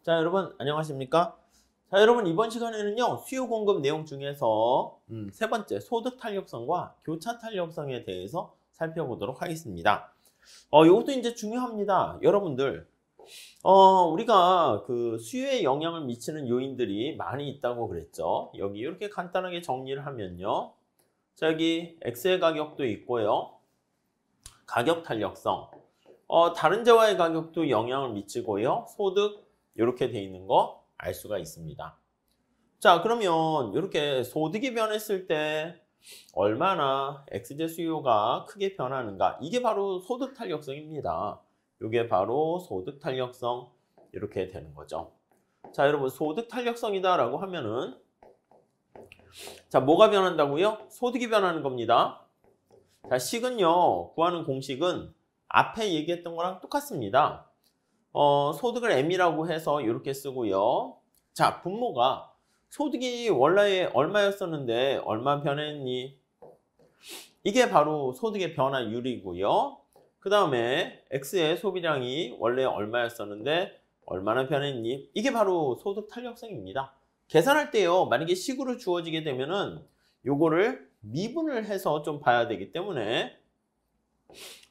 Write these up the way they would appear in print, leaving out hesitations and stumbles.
자, 여러분 안녕하십니까? 자, 여러분 이번 시간에는요. 수요 공급 내용 중에서 세 번째 소득 탄력성과 교차 탄력성에 대해서 살펴보도록 하겠습니다. 이것도 이제 중요합니다. 여러분들 우리가 그 수요에 영향을 미치는 요인들이 많이 있다고 그랬죠. 여기 이렇게 간단하게 정리를 하면요. 자, 여기 X의 가격도 있고요. 가격 탄력성. 다른 재화의 가격도 영향을 미치고요. 소득 이렇게 돼 있는 거 알 수가 있습니다. 자, 그러면 이렇게 소득이 변했을 때 얼마나 X제 수요가 크게 변하는가? 이게 바로 소득 탄력성입니다. 이게 바로 소득 탄력성 이렇게 되는 거죠. 자, 여러분 소득 탄력성이다라고 하면은 자, 뭐가 변한다고요? 소득이 변하는 겁니다. 자, 식은요. 구하는 공식은 앞에 얘기했던 거랑 똑같습니다. 소득을 M이라고 해서 이렇게 쓰고요. 자, 분모가 소득이 원래 얼마였었는데 얼마 변했니? 이게 바로 소득의 변화율이고요. 그 다음에 X의 소비량이 원래 얼마였었는데 얼마나 변했니? 이게 바로 소득 탄력성입니다. 계산할 때요. 만약에 식으로 주어지게 되면은 요거를 미분을 해서 좀 봐야 되기 때문에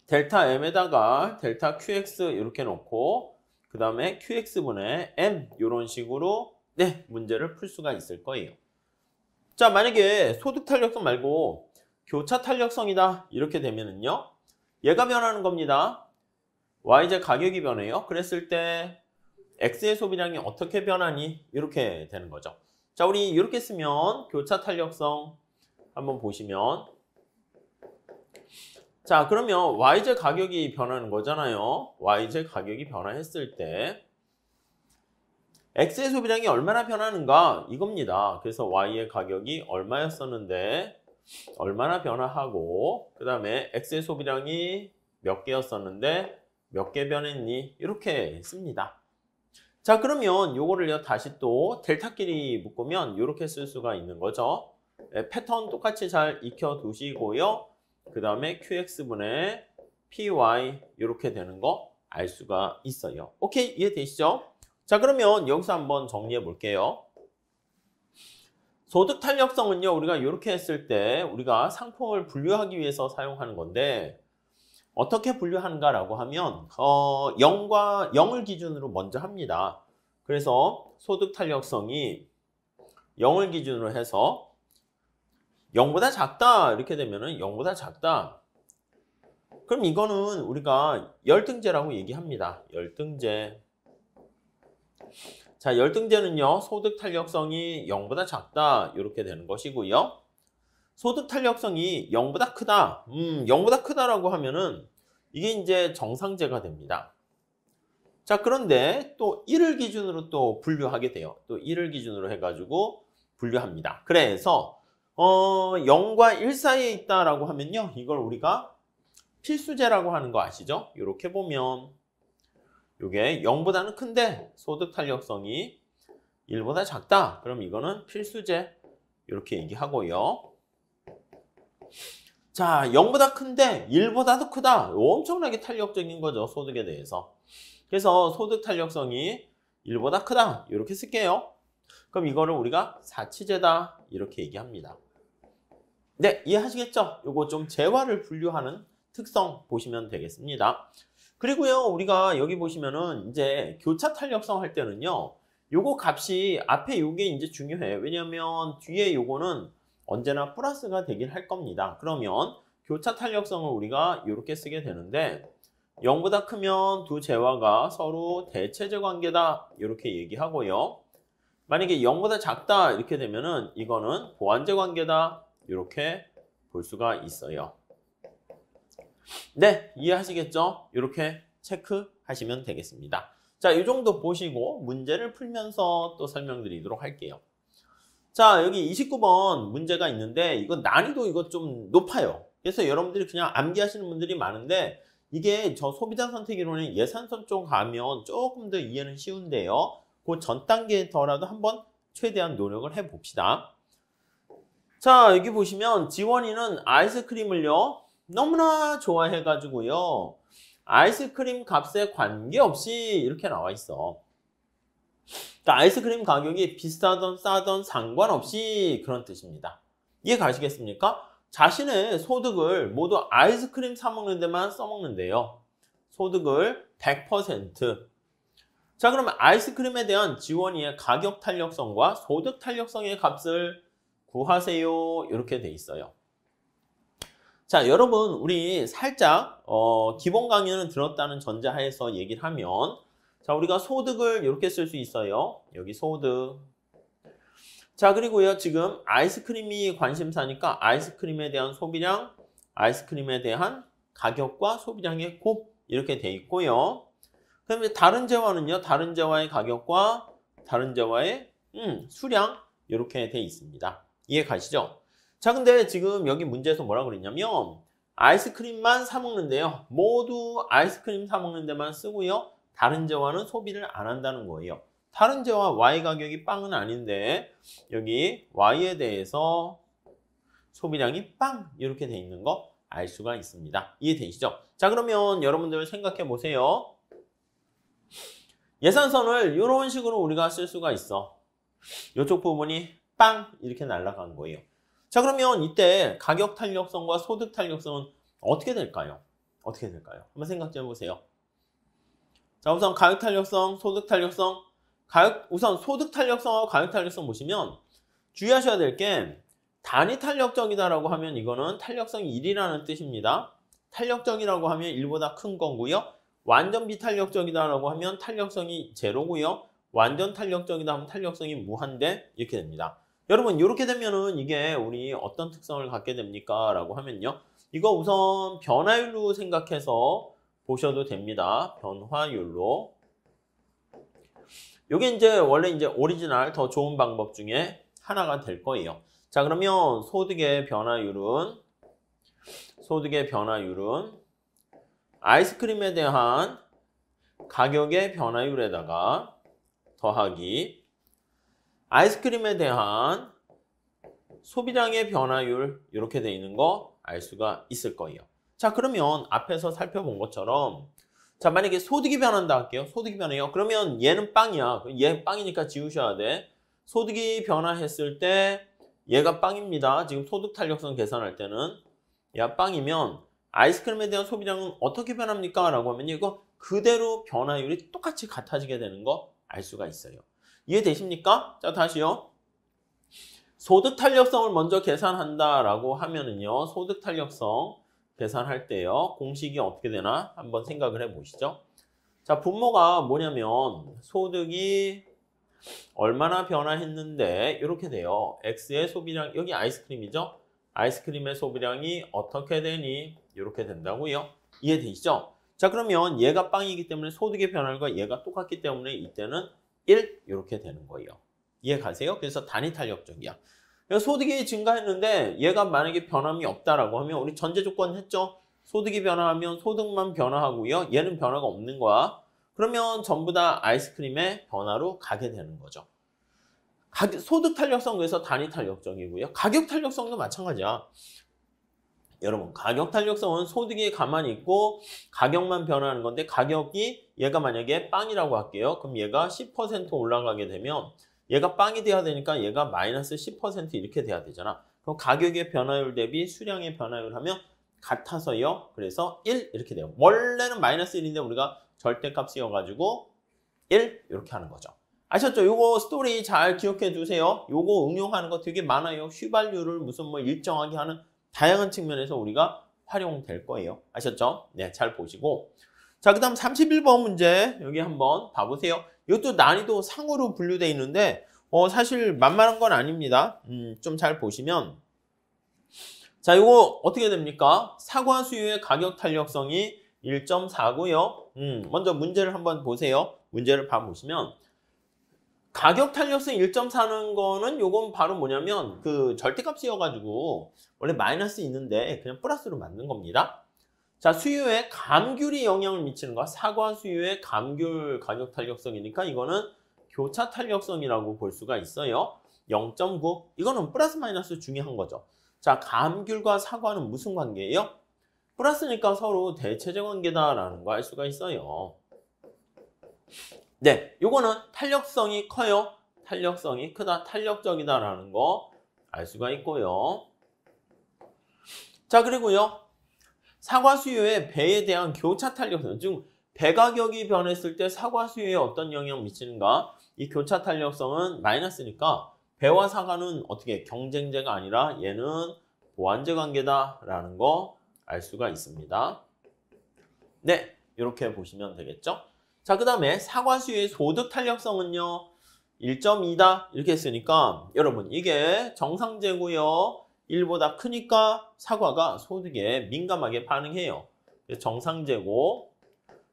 델타 M에다가 델타 QX 이렇게 놓고 그 다음에 QX분의 M 이런 식으로 문제를 풀 수가 있을 거예요. 자, 만약에 소득 탄력성 말고 교차 탄력성이다 이렇게 되면은요. 얘가 변하는 겁니다. YZ 가격이 변해요. 그랬을 때 X의 소비량이 어떻게 변하니? 이렇게 되는 거죠. 자, 우리 이렇게 쓰면 교차 탄력성 한번 보시면 자, 그러면 YZ 가격이 변하는 거잖아요. YZ 가격이 변화했을 때 X의 소비량이 얼마나 변하는가? 이겁니다. 그래서 Y의 가격이 얼마였었는데 얼마나 변화하고 그 다음에 X의 소비량이 몇 개였었는데 몇 개 변했니? 이렇게 씁니다. 자, 그러면 요거를 다시 또 델타끼리 묶으면 이렇게 쓸 수가 있는 거죠. 패턴 똑같이 잘 익혀 두시고요. 그 다음에 QX분의 PY 이렇게 되는 거 알 수가 있어요. 오케이, 이해되시죠? 자, 그러면 여기서 한번 정리해 볼게요. 소득 탄력성은요, 우리가 이렇게 했을 때 우리가 상품을 분류하기 위해서 사용하는 건데 어떻게 분류하는가라고 하면 0을 기준으로 먼저 합니다. 그래서 소득 탄력성이 0을 기준으로 해서 0보다 작다 이렇게 되면은 0보다 작다. 그럼 이거는 우리가 열등제라고 얘기합니다. 열등제. 자, 열등제는요. 소득 탄력성이 0보다 작다 이렇게 되는 것이고요. 소득 탄력성이 0보다 크다. 0보다 크다라고 하면은 이게 이제 정상제가 됩니다. 자, 그런데 또 1을 기준으로 또 분류하게 돼요. 또 1을 기준으로 해가지고 분류합니다. 그래서 0과 1 사이에 있다라고 하면요. 이걸 우리가 필수제라고 하는 거 아시죠? 이렇게 보면 이게 0보다는 큰데 소득 탄력성이 1보다 작다. 그럼 이거는 필수제 이렇게 얘기하고요. 자, 0보다 큰데 1보다도 크다. 엄청나게 탄력적인 거죠. 소득에 대해서. 그래서 소득 탄력성이 1보다 크다. 이렇게 쓸게요. 그럼 이거를 우리가 사치제다. 이렇게 얘기합니다. 네, 이해하시겠죠? 요거 좀 재화를 분류하는 특성 보시면 되겠습니다. 그리고요, 우리가 여기 보시면은 이제 교차 탄력성 할 때는요, 요거 값이 앞에 요게 이제 중요해요. 왜냐면 뒤에 요거는 언제나 플러스가 되긴 할 겁니다. 그러면 교차 탄력성을 우리가 이렇게 쓰게 되는데 0보다 크면 두 재화가 서로 대체제 관계다. 이렇게 얘기하고요. 만약에 0보다 작다 이렇게 되면은 이거는 보완제 관계다. 이렇게 볼 수가 있어요. 네, 이해하시겠죠? 이렇게 체크하시면 되겠습니다. 자, 이 정도 보시고 문제를 풀면서 또 설명드리도록 할게요. 자, 여기 29번 문제가 있는데 이거 난이도 이거 좀 높아요. 그래서 여러분들이 그냥 암기하시는 분들이 많은데 이게 저 소비자 선택이론의 예산선 쪽 가면 조금 더 이해는 쉬운데요. 그 전 단계더라도 한번 최대한 노력을 해봅시다. 자, 여기 보시면 지원이는 아이스크림을요 너무나 좋아해가지고요 아이스크림 값에 관계없이 이렇게 나와 있어. 그러니까 아이스크림 가격이 비싸던 싸던 상관없이 그런 뜻입니다. 이해 가시겠습니까? 자신의 소득을 모두 아이스크림 사 먹는 데만 써먹는데요. 소득을 100%. 자, 그러면 아이스크림에 대한 지원이의 가격 탄력성과 소득 탄력성의 값을 구하세요. 이렇게 돼 있어요. 자, 여러분 우리 살짝 기본 강의는 들었다는 전제하에서 얘기를 하면 자, 우리가 소득을 이렇게 쓸 수 있어요. 여기 소득. 자, 그리고요, 지금 아이스크림이 관심사니까 아이스크림에 대한 소비량, 아이스크림에 대한 가격과 소비량의 곱 이렇게 돼 있고요. 그다음에 다른 재화는요, 다른 재화의 가격과 다른 재화의 수량 이렇게 돼 있습니다. 이해 가시죠? 자, 근데 지금 여기 문제에서 뭐라 그랬냐면 아이스크림만 사 먹는데요. 모두 아이스크림 사 먹는 데만 쓰고요. 다른 재화는 소비를 안 한다는 거예요. 다른 재화 Y 가격이 빵은 아닌데 여기 Y에 대해서 소비량이 빵 이렇게 돼 있는 거 알 수가 있습니다. 이해되시죠? 자, 그러면 여러분들 생각해 보세요. 예산선을 이런 식으로 우리가 쓸 수가 있어. 이쪽 부분이 빵 이렇게 날아간 거예요. 자, 그러면 이때 가격 탄력성과 소득 탄력성은 어떻게 될까요? 어떻게 될까요? 한번 생각 좀 해보세요. 자, 우선 가격 탄력성, 소득 탄력성. 우선 소득 탄력성하고 가격 탄력성 보시면 주의하셔야 될 게 단위 탄력적이다라고 하면 이거는 탄력성이 1이라는 뜻입니다. 탄력적이라고 하면 1보다 큰 거고요. 완전 비탄력적이다라고 하면 탄력성이 0고요. 완전 탄력적이다 하면 탄력성이 무한대 이렇게 됩니다. 여러분 이렇게 되면은 이게 우리 어떤 특성을 갖게 됩니까? 라고 하면요. 이거 우선 변화율로 생각해서 보셔도 됩니다. 변화율로. 이게 이제 원래 이제 오리지널 더 좋은 방법 중에 하나가 될 거예요. 자, 그러면 소득의 변화율은 아이스크림에 대한 가격의 변화율에다가 더하기 아이스크림에 대한 소비량의 변화율 이렇게 돼 있는 거 알 수가 있을 거예요. 자, 그러면 앞에서 살펴본 것처럼 자, 만약에 소득이 변한다 할게요. 소득이 변해요. 그러면 얘는 빵이야. 얘 빵이니까 지우셔야 돼. 소득이 변화했을 때 얘가 빵입니다. 지금 소득 탄력성 계산할 때는 얘가 빵이면 아이스크림에 대한 소비량은 어떻게 변합니까? 라고 하면 이거 그대로 변화율이 똑같이 같아지게 되는 거 알 수가 있어요. 이해되십니까? 자, 다시요. 소득 탄력성을 먼저 계산한다라고 하면은요. 소득 탄력성 계산할 때요. 공식이 어떻게 되나 한번 생각을 해 보시죠. 자, 분모가 뭐냐면 소득이 얼마나 변화했는데 이렇게 돼요. X의 소비량, 여기 아이스크림이죠. 아이스크림의 소비량이 어떻게 되니? 이렇게 된다고요. 이해되시죠? 자, 그러면 얘가 빵이기 때문에 소득의 변화율과 얘가 똑같기 때문에 이때는 1 이렇게 되는 거예요. 이해 가세요? 그래서 단위 탄력적이야. 소득이 증가했는데 얘가 만약에 변함이 없다라고 하면 우리 전제 조건 했죠? 소득이 변화하면 소득만 변화하고요. 얘는 변화가 없는 거야. 그러면 전부 다 아이스크림의 변화로 가게 되는 거죠. 소득 탄력성 그래서 단위 탄력적이고요. 가격 탄력성도 마찬가지야. 여러분 가격 탄력성은 소득이 가만히 있고 가격만 변화하는 건데 가격이 얘가 만약에 빵이라고 할게요. 그럼 얘가 10% 올라가게 되면 얘가 빵이 돼야 되니까 얘가 마이너스 10% 이렇게 돼야 되잖아. 그럼 가격의 변화율 대비 수량의 변화율 하면 같아서요. 그래서 1 이렇게 돼요. 원래는 마이너스 1인데 우리가 절대값이어가지고 1 이렇게 하는 거죠. 아셨죠? 요거 스토리 잘 기억해 두세요. 요거 응용하는 거 되게 많아요. 휘발유를 무슨 뭐 일정하게 하는 다양한 측면에서 우리가 활용될 거예요. 아셨죠? 네, 잘 보시고. 자, 그 다음 31번 문제 여기 한번 봐보세요. 이것도 난이도 상으로 분류되어 있는데 사실 만만한 건 아닙니다. 좀 잘 보시면 자, 이거 어떻게 됩니까? 사과 수유의 가격 탄력성이 1.4고요. 먼저 문제를 한번 보세요. 문제를 봐보시면 가격 탄력성 1.4는 거는 요건 바로 뭐냐면 그 절대값이어가지고 원래 마이너스 있는데 그냥 플러스로 만든 겁니다. 자, 수유에 감귤이 영향을 미치는 거. 사과 수유의 감귤 가격 탄력성이니까 이거는 교차 탄력성이라고 볼 수가 있어요. 0.9. 이거는 플러스 마이너스 중요한 거죠. 자, 감귤과 사과는 무슨 관계예요? 플러스니까 서로 대체제 관계다라는 거 알 수가 있어요. 네, 요거는 탄력성이 커요. 탄력성이 크다, 탄력적이다라는 거 알 수가 있고요. 자, 그리고요. 사과 수요에 배에 대한 교차 탄력성, 즉 배 가격이 변했을 때 사과 수요에 어떤 영향을 미치는가? 이 교차 탄력성은 마이너스니까 배와 사과는 어떻게 경쟁제가 아니라 얘는 보완제 관계다라는 거 알 수가 있습니다. 네, 이렇게 보시면 되겠죠? 자, 그 다음에 사과 수요의 소득 탄력성은요. 1.2다 이렇게 했으니까 여러분 이게 정상제고요. 1보다 크니까 사과가 소득에 민감하게 반응해요. 정상제고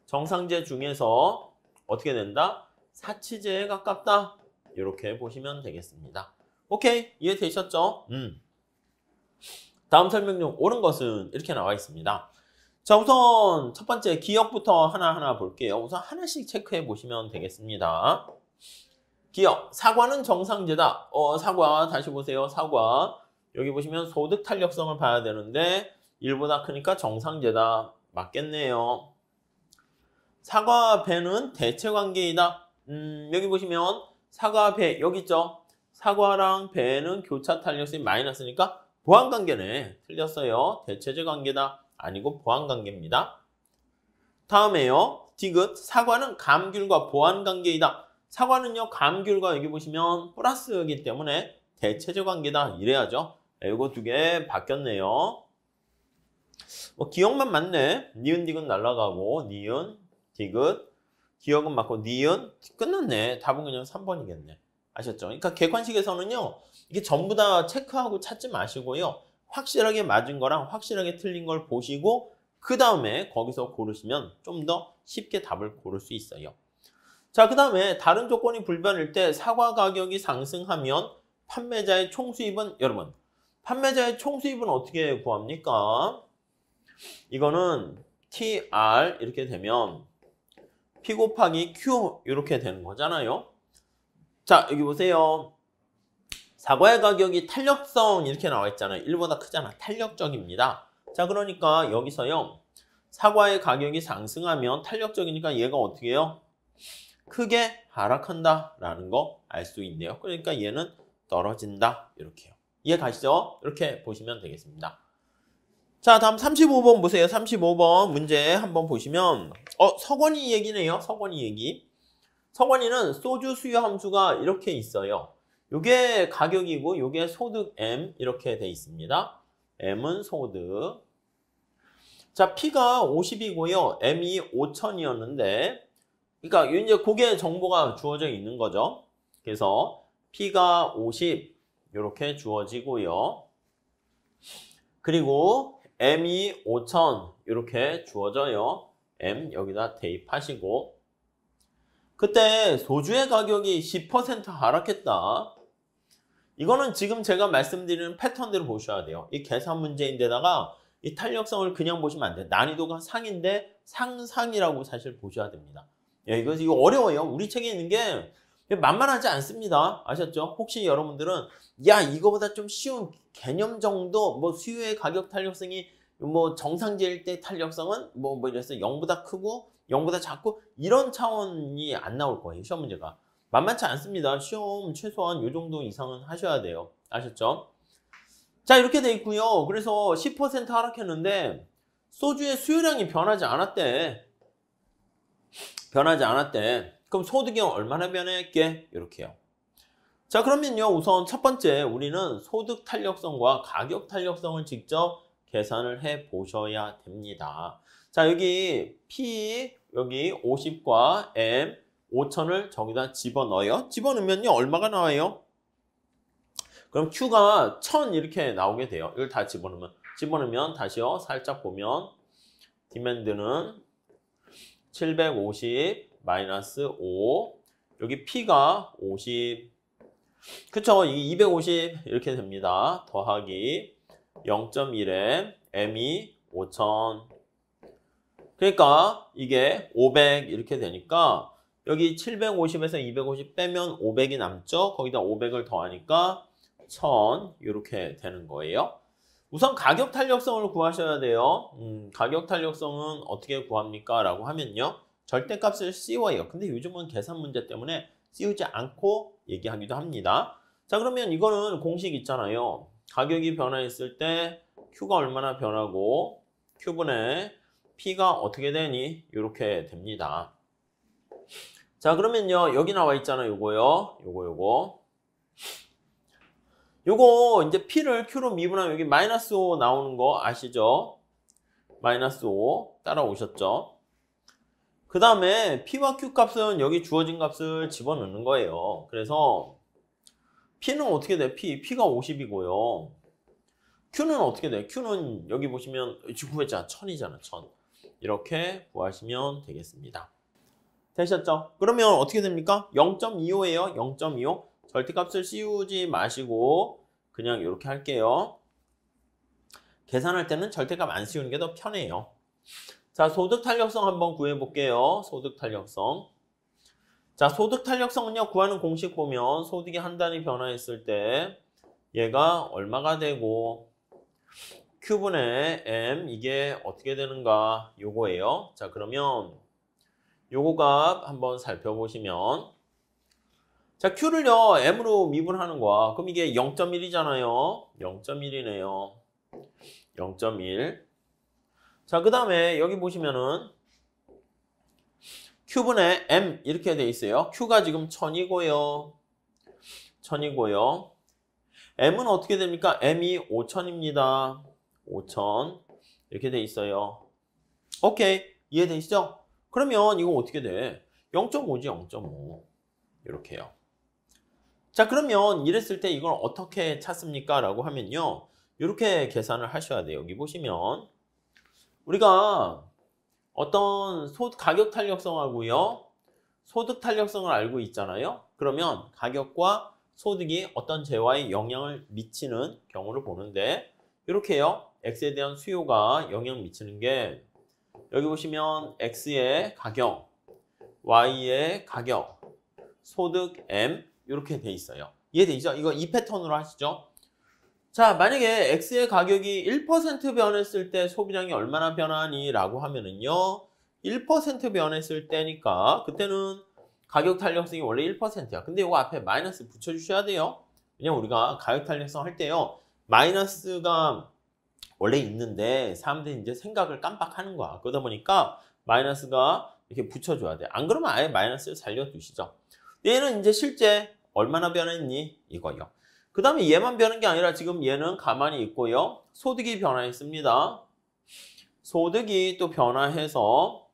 정상제 중에서 어떻게 된다? 사치제에 가깝다. 이렇게 보시면 되겠습니다. 오케이, 이해되셨죠? 다음 설명 중 옳은 것은 이렇게 나와 있습니다. 자, 우선 첫 번째 기억부터 하나하나 볼게요. 우선 하나씩 체크해 보시면 되겠습니다. 기억, 사과는 정상제다. 사과 다시 보세요. 사과. 여기 보시면 소득 탄력성을 봐야 되는데 1보다 크니까 정상제다. 맞겠네요. 사과 배는 대체 관계이다. 여기 보시면 사과 배 여기 있죠. 사과랑 배는 교차 탄력성이 마이너스니까 보완 관계네. 틀렸어요. 대체제 관계다. 아니고 보완 관계입니다. 다음에요. 디귿, 사과는 감귤과 보완 관계이다. 사과는요, 감귤과 여기 보시면 플러스이기 때문에 대체제 관계다. 이래야죠. 이거 두 개 바뀌었네요. 기억만 맞네. 니은 디귿 날라가고 니은 디귿 기억은 맞고 니은 끝났네. 답은 그냥 3번이겠네. 아셨죠? 그러니까 객관식에서는요. 이게 전부 다 체크하고 찾지 마시고요. 확실하게 맞은 거랑 확실하게 틀린 걸 보시고 그 다음에 거기서 고르시면 좀 더 쉽게 답을 고를 수 있어요. 자, 그 다음에 다른 조건이 불변일 때 사과 가격이 상승하면 판매자의 총수입은 여러분 판매자의 총수입은 어떻게 구합니까? 이거는 TR 이렇게 되면 P 곱하기 Q 이렇게 되는 거잖아요. 자, 여기 보세요. 사과의 가격이 탄력성 이렇게 나와 있잖아요. 1보다 크잖아. 탄력적입니다. 자, 그러니까 여기서요. 사과의 가격이 상승하면 탄력적이니까 얘가 어떻게 해요? 크게 하락한다 라는 거 알 수 있네요. 그러니까 얘는 떨어진다. 이렇게요. 이해 가시죠? 이렇게 보시면 되겠습니다. 자, 다음 35번 보세요. 35번 문제 한번 보시면 서건이 얘기네요. 서건이 얘기. 서건이는 소주 수요 함수가 이렇게 있어요. 요게 가격이고 요게 소득 M 이렇게 돼 있습니다. M은 소득. 자, P가 50이고요. M이 5,000이었는데 그러니까 이제 그게 정보가 주어져 있는 거죠. 그래서 P가 50 이렇게 주어지고요. 그리고 M이 5,000 이렇게 주어져요. M 여기다 대입하시고 그때 소주의 가격이 10% 하락했다. 이거는 지금 제가 말씀드리는 패턴대로 보셔야 돼요. 이 계산 문제인데다가 이 탄력성을 그냥 보시면 안 돼요. 난이도가 상인데 상상이라고 사실 보셔야 됩니다. 예, 이거 어려워요. 우리 책에 있는 게 만만하지 않습니다. 아셨죠? 혹시 여러분들은 야 이거보다 좀 쉬운 개념 정도 뭐 수요의 가격 탄력성이 뭐 정상제일 때 탄력성은 뭐 이래서 0보다 크고 0보다 작고 이런 차원이 안 나올 거예요. 시험 문제가. 만만치 않습니다. 시험 최소한 이 정도 이상은 하셔야 돼요. 아셨죠? 자, 이렇게 돼 있고요. 그래서 10% 하락했는데 소주의 수요량이 변하지 않았대. 변하지 않았대. 그럼 소득이 얼마나 변했게? 이렇게요. 자, 그러면요. 우선 첫 번째 우리는 소득 탄력성과 가격 탄력성을 직접 계산을 해 보셔야 됩니다. 자, 여기 P 여기 50과 M 5,000을 저기다 집어넣어요. 집어넣으면요. 얼마가 나와요? 그럼 Q가 1,000 이렇게 나오게 돼요. 이걸 다 집어넣으면 다시요. 살짝 보면 디맨드는 750 마이너스 5 여기 P가 50 그쵸? 이 250 이렇게 됩니다. 더하기 0.1에 M이 5,000 그러니까 이게 500 이렇게 되니까 여기 750에서 250 빼면 500이 남죠? 거기다 500을 더하니까 1,000 이렇게 되는 거예요. 우선 가격 탄력성을 구하셔야 돼요. 가격 탄력성은 어떻게 구합니까? 라고 하면요. 절대값을 씌워요. 근데 요즘은 계산 문제 때문에 씌우지 않고 얘기하기도 합니다. 자, 그러면 이거는 공식 있잖아요. 가격이 변화했을 때 Q가 얼마나 변하고 Q분의 P가 어떻게 되니? 이렇게 됩니다. 자, 그러면요. 여기 나와 있잖아요. 요거요. 요거 이제 P를 Q로 미분하면 여기 마이너스 5 나오는 거 아시죠? 마이너스 5 따라오셨죠? 그 다음에 P와 Q 값은 여기 주어진 값을 집어넣는 거예요. 그래서 P는 어떻게 돼? P가 50이고요. Q는 어떻게 돼? Q는 여기 보시면 지금 구했잖아. 1000이잖아. 1000. 이렇게 구하시면 되겠습니다. 되셨죠? 그러면 어떻게 됩니까? 0.25예요. 0.25. 절대값을 씌우지 마시고 그냥 이렇게 할게요. 계산할 때는 절대값 안 씌우는 게 더 편해요. 자, 소득 탄력성 한번 구해볼게요. 소득 탄력성. 자, 소득 탄력성은요, 구하는 공식 보면 소득이 한 단위 변화했을 때 얘가 얼마가 되고 Q분의 M 이게 어떻게 되는가 요거예요. 자, 그러면 요거 값 한번 살펴보시면 자, Q를요, M으로 미분하는 거야. 그럼 이게 0.1이잖아요. 0.1이네요. 0.1. 자, 그 다음에 여기 보시면은 Q분의 M 이렇게 돼 있어요. Q가 지금 1000이고요. 1000이고요. M은 어떻게 됩니까? M이 5000입니다. 5000 이렇게 돼 있어요. 오케이. 이해되시죠? 그러면 이거 어떻게 돼? 0.5지 0.5 이렇게요. 자, 그러면 이랬을 때 이걸 어떻게 찾습니까? 라고 하면요. 이렇게 계산을 하셔야 돼요. 여기 보시면 우리가 어떤 가격 탄력성하고요. 소득 탄력성을 알고 있잖아요. 그러면 가격과 소득이 어떤 재화에 영향을 미치는 경우를 보는데 이렇게요. X에 대한 수요가 영향 미치는 게 여기 보시면 X의 가격, Y의 가격, 소득 M 이렇게 돼 있어요. 이해되죠? 이거 이 패턴으로 하시죠. 자, 만약에 X의 가격이 1% 변했을 때 소비량이 얼마나 변하니? 라고 하면은요. 1% 변했을 때니까 그때는 가격 탄력성이 원래 1%야. 근데 이거 앞에 마이너스 붙여주셔야 돼요. 왜냐면 우리가 가격 탄력성 할 때요. 마이너스가 원래 있는데 사람들이 이제 생각을 깜빡하는 거야. 그러다 보니까 마이너스가 이렇게 붙여줘야 돼. 안 그러면 아예 마이너스를 살려두시죠. 얘는 이제 실제 얼마나 변했니? 이거요. 그 다음에 얘만 변한 게 아니라 지금 얘는 가만히 있고요. 소득이 변화했습니다. 소득이 또 변화해서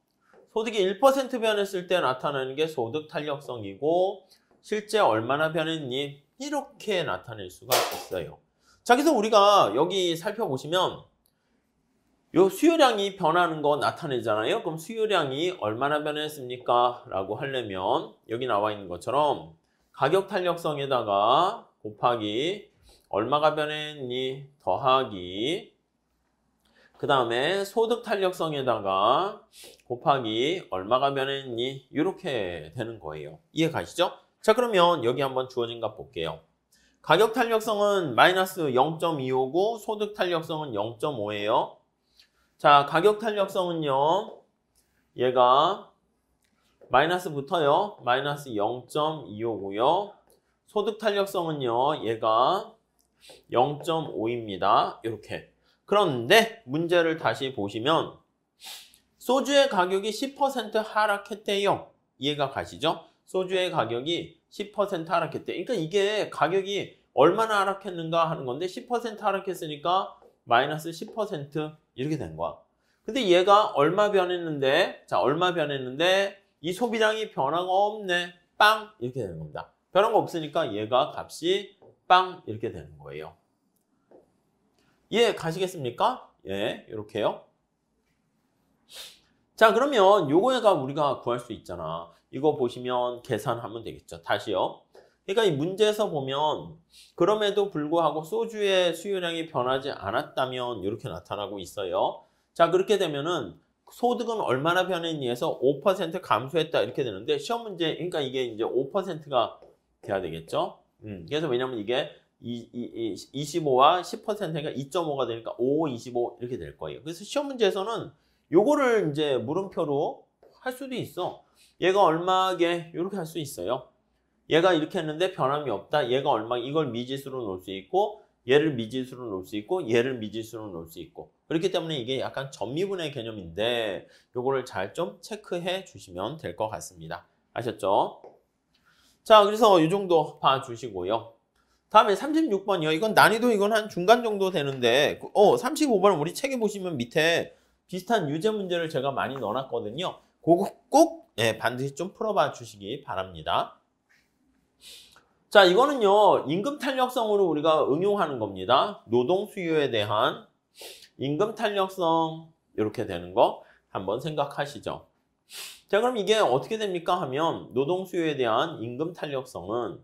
소득이 1% 변했을 때 나타나는 게 소득 탄력성이고 실제 얼마나 변했니? 이렇게 나타낼 수가 있어요. 자, 그래서 우리가 여기 살펴보시면 요 수요량이 변하는 거 나타내잖아요. 그럼 수요량이 얼마나 변했습니까? 라고 하려면 여기 나와 있는 것처럼 가격 탄력성에다가 곱하기 얼마가 변했니? 더하기 그 다음에 소득 탄력성에다가 곱하기 얼마가 변했니? 이렇게 되는 거예요. 이해 가시죠? 자, 그러면 여기 한번 주어진 값 볼게요. 가격 탄력성은 마이너스 0.25고 소득 탄력성은 0.5예요. 자, 가격 탄력성은요. 얘가 마이너스 붙어요. 마이너스 0.25고요. 소득 탄력성은요. 얘가 0.5입니다. 이렇게. 그런데 문제를 다시 보시면 소주의 가격이 10% 하락했대요. 이해가 가시죠? 소주의 가격이 10% 하락했대. 그러니까 이게 가격이 얼마나 하락했는가 하는 건데 10% 하락했으니까 마이너스 10% 이렇게 된 거야. 근데 얘가 얼마 변했는데 자, 얼마 변했는데 이 소비량이 변화가 없네. 빵 이렇게 되는 겁니다. 변화가 없으니까 얘가 값이 빵 이렇게 되는 거예요. 이해 가시겠습니까? 예, 이렇게요. 자, 그러면 요거가 우리가 구할 수 있잖아. 이거 보시면 계산하면 되겠죠. 다시요. 그러니까 이 문제에서 보면 그럼에도 불구하고 소주의 수요량이 변하지 않았다면 이렇게 나타나고 있어요. 자, 그렇게 되면은 소득은 얼마나 변했니 해서 5% 감소했다 이렇게 되는데 시험 문제 그러니까 이게 이제 5%가 돼야 되겠죠. 그래서 왜냐면 이게 25와 10%가 2.5가 되니까 5, 25 이렇게 될 거예요. 그래서 시험 문제에서는 요거를 이제 물음표로 할 수도 있어. 얘가 얼마게 이렇게 할 수 있어요. 얘가 이렇게 했는데 변함이 없다. 얘가 얼마 이걸 미지수로 놓을 수 있고 얘를 미지수로 놓을 수 있고 얘를 미지수로 놓을 수 있고 그렇기 때문에 이게 약간 전미분의 개념인데 요거를 잘 좀 체크해 주시면 될 것 같습니다. 아셨죠? 자, 그래서 이 정도 봐주시고요. 다음에 36번이요. 이건 난이도 이건 한 중간 정도 되는데 35번은 우리 책에 보시면 밑에 비슷한 유제 문제를 제가 많이 넣어놨거든요. 그거 꼭 반드시 좀 풀어봐 주시기 바랍니다. 자, 이거는요. 임금 탄력성으로 우리가 응용하는 겁니다. 노동 수요에 대한 임금 탄력성 이렇게 되는 거 한번 생각하시죠. 자, 그럼 이게 어떻게 됩니까 하면 노동 수요에 대한 임금 탄력성은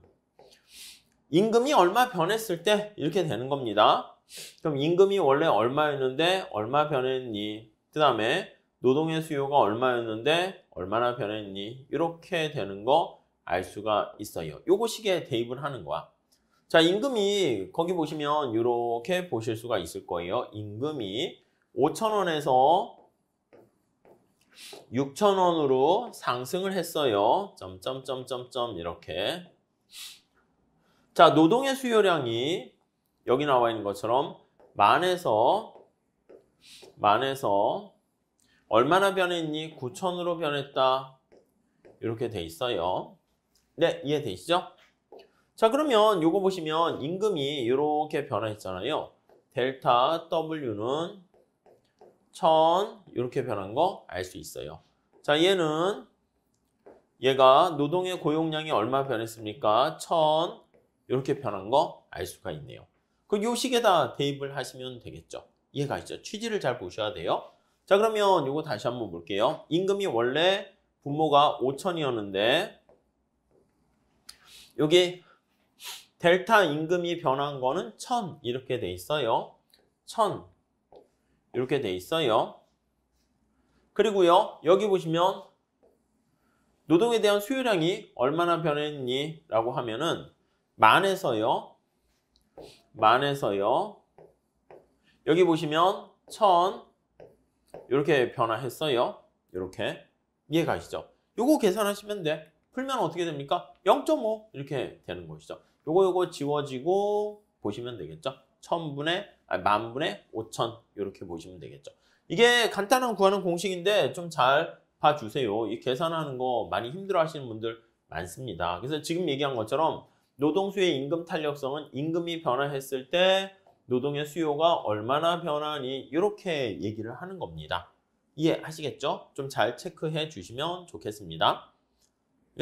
임금이 얼마 변했을 때 이렇게 되는 겁니다. 그럼 임금이 원래 얼마였는데 얼마 변했니? 그 다음에 노동의 수요가 얼마였는데 얼마나 변했니? 이렇게 되는 거 알 수가 있어요. 요거 식에 대입을 하는 거야. 자, 임금이 거기 보시면 이렇게 보실 수가 있을 거예요. 임금이 5,000원에서 6,000원으로 상승을 했어요. 점점점점점 이렇게. 자, 노동의 수요량이 여기 나와 있는 것처럼 만에서 얼마나 변했니? 9,000으로 변했다. 이렇게 돼 있어요. 네, 이해되시죠? 자, 그러면 요거 보시면 임금이 이렇게 변화했잖아요. 델타 W는 1000 이렇게 변한 거 알 수 있어요. 자, 얘가 노동의 고용량이 얼마 변했습니까? 1000 이렇게 변한 거 알 수가 있네요. 그 요 식에다 대입을 하시면 되겠죠. 이해가 있죠? 취지를 잘 보셔야 돼요. 자, 그러면 요거 다시 한번 볼게요. 임금이 원래 분모가 5,000이었는데 여기 델타 임금이 변한 거는 1000 이렇게 돼 있어요. 1000 이렇게 돼 있어요. 그리고요. 여기 보시면 노동에 대한 수요량이 얼마나 변했니? 라고 하면은 만에서요. 여기 보시면 1000 이렇게 변화했어요. 이렇게. 이해가시죠? 요거 계산하시면 돼. 풀면 어떻게 됩니까? 0.5 이렇게 되는 것이죠. 요거 지워지고 보시면 되겠죠. 만분의 5,000 이렇게 보시면 되겠죠. 이게 간단한 구하는 공식인데 좀 잘 봐주세요. 이 계산하는 거 많이 힘들어 하시는 분들 많습니다. 그래서 지금 얘기한 것처럼 노동수요의 임금 탄력성은 임금이 변화했을 때 노동의 수요가 얼마나 변하니 이렇게 얘기를 하는 겁니다. 이해하시겠죠? 좀 잘 체크해 주시면 좋겠습니다.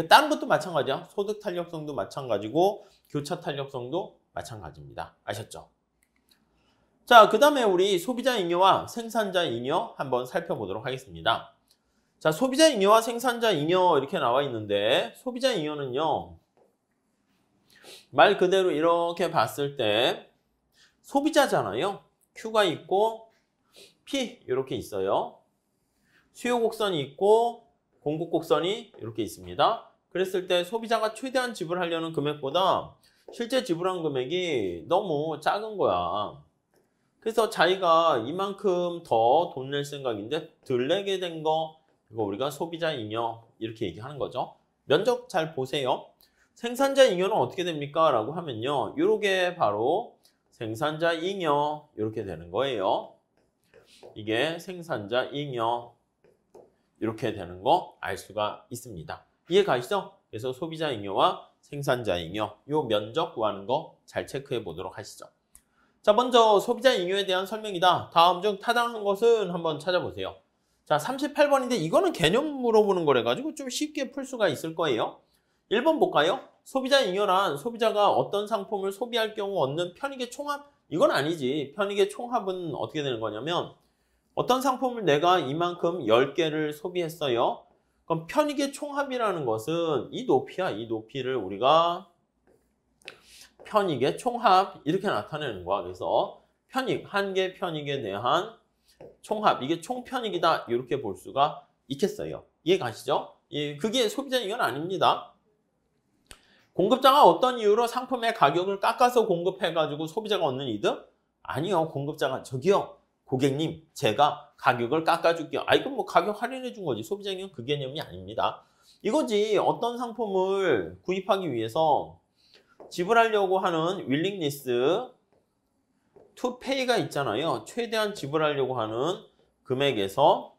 다른 것도 마찬가지야. 소득 탄력성도 마찬가지고 교차 탄력성도 마찬가지입니다. 아셨죠? 자, 그 다음에 우리 소비자 잉여와 생산자 잉여 한번 살펴보도록 하겠습니다. 자, 소비자 잉여와 생산자 잉여 이렇게 나와 있는데 소비자 잉여는요. 말 그대로 이렇게 봤을 때 소비자잖아요. Q가 있고 P 이렇게 있어요. 수요 곡선이 있고 공급 곡선이 이렇게 있습니다. 그랬을 때 소비자가 최대한 지불하려는 금액보다 실제 지불한 금액이 너무 작은 거야. 그래서 자기가 이만큼 더 돈 낼 생각인데 덜 내게 된 거 이거 우리가 소비자 잉여 이렇게 얘기하는 거죠. 면적 잘 보세요. 생산자 잉여는 어떻게 됩니까? 라고 하면요. 이게 바로 생산자 잉여 이렇게 되는 거예요. 이게 생산자 잉여 이렇게 되는 거 알 수가 있습니다. 이해 가시죠? 그래서 소비자 잉여와 생산자 잉여 요 면적 구하는 거 잘 체크해 보도록 하시죠. 자, 먼저 소비자 잉여에 대한 설명이다. 다음 중 타당한 것은 한번 찾아보세요. 자, 38번인데 이거는 개념 물어보는 거래 가지고 좀 쉽게 풀 수가 있을 거예요. 1번 볼까요? 소비자 잉여란 소비자가 어떤 상품을 소비할 경우 얻는 편익의 총합? 이건 아니지. 편익의 총합은 어떻게 되는 거냐면 어떤 상품을 내가 이만큼 10개를 소비했어요. 그럼 편익의 총합이라는 것은 이 높이야. 이 높이를 우리가 편익의 총합 이렇게 나타내는 거야. 그래서 편익, 한 개 편익에 대한 총합, 이게 총편익이다. 이렇게 볼 수가 있겠어요. 이해 가시죠? 예, 그게 소비자 잉여는 아닙니다. 공급자가 어떤 이유로 상품의 가격을 깎아서 공급해가지고 소비자가 얻는 이득? 아니요. 공급자가 저기요. 고객님, 제가 가격을 깎아줄게요. 아, 이건 뭐 가격 할인해 준 거지. 소비자 인형 그 개념이 아닙니다. 이거지. 어떤 상품을 구입하기 위해서 지불하려고 하는 willingness to pay가 있잖아요. 최대한 지불하려고 하는 금액에서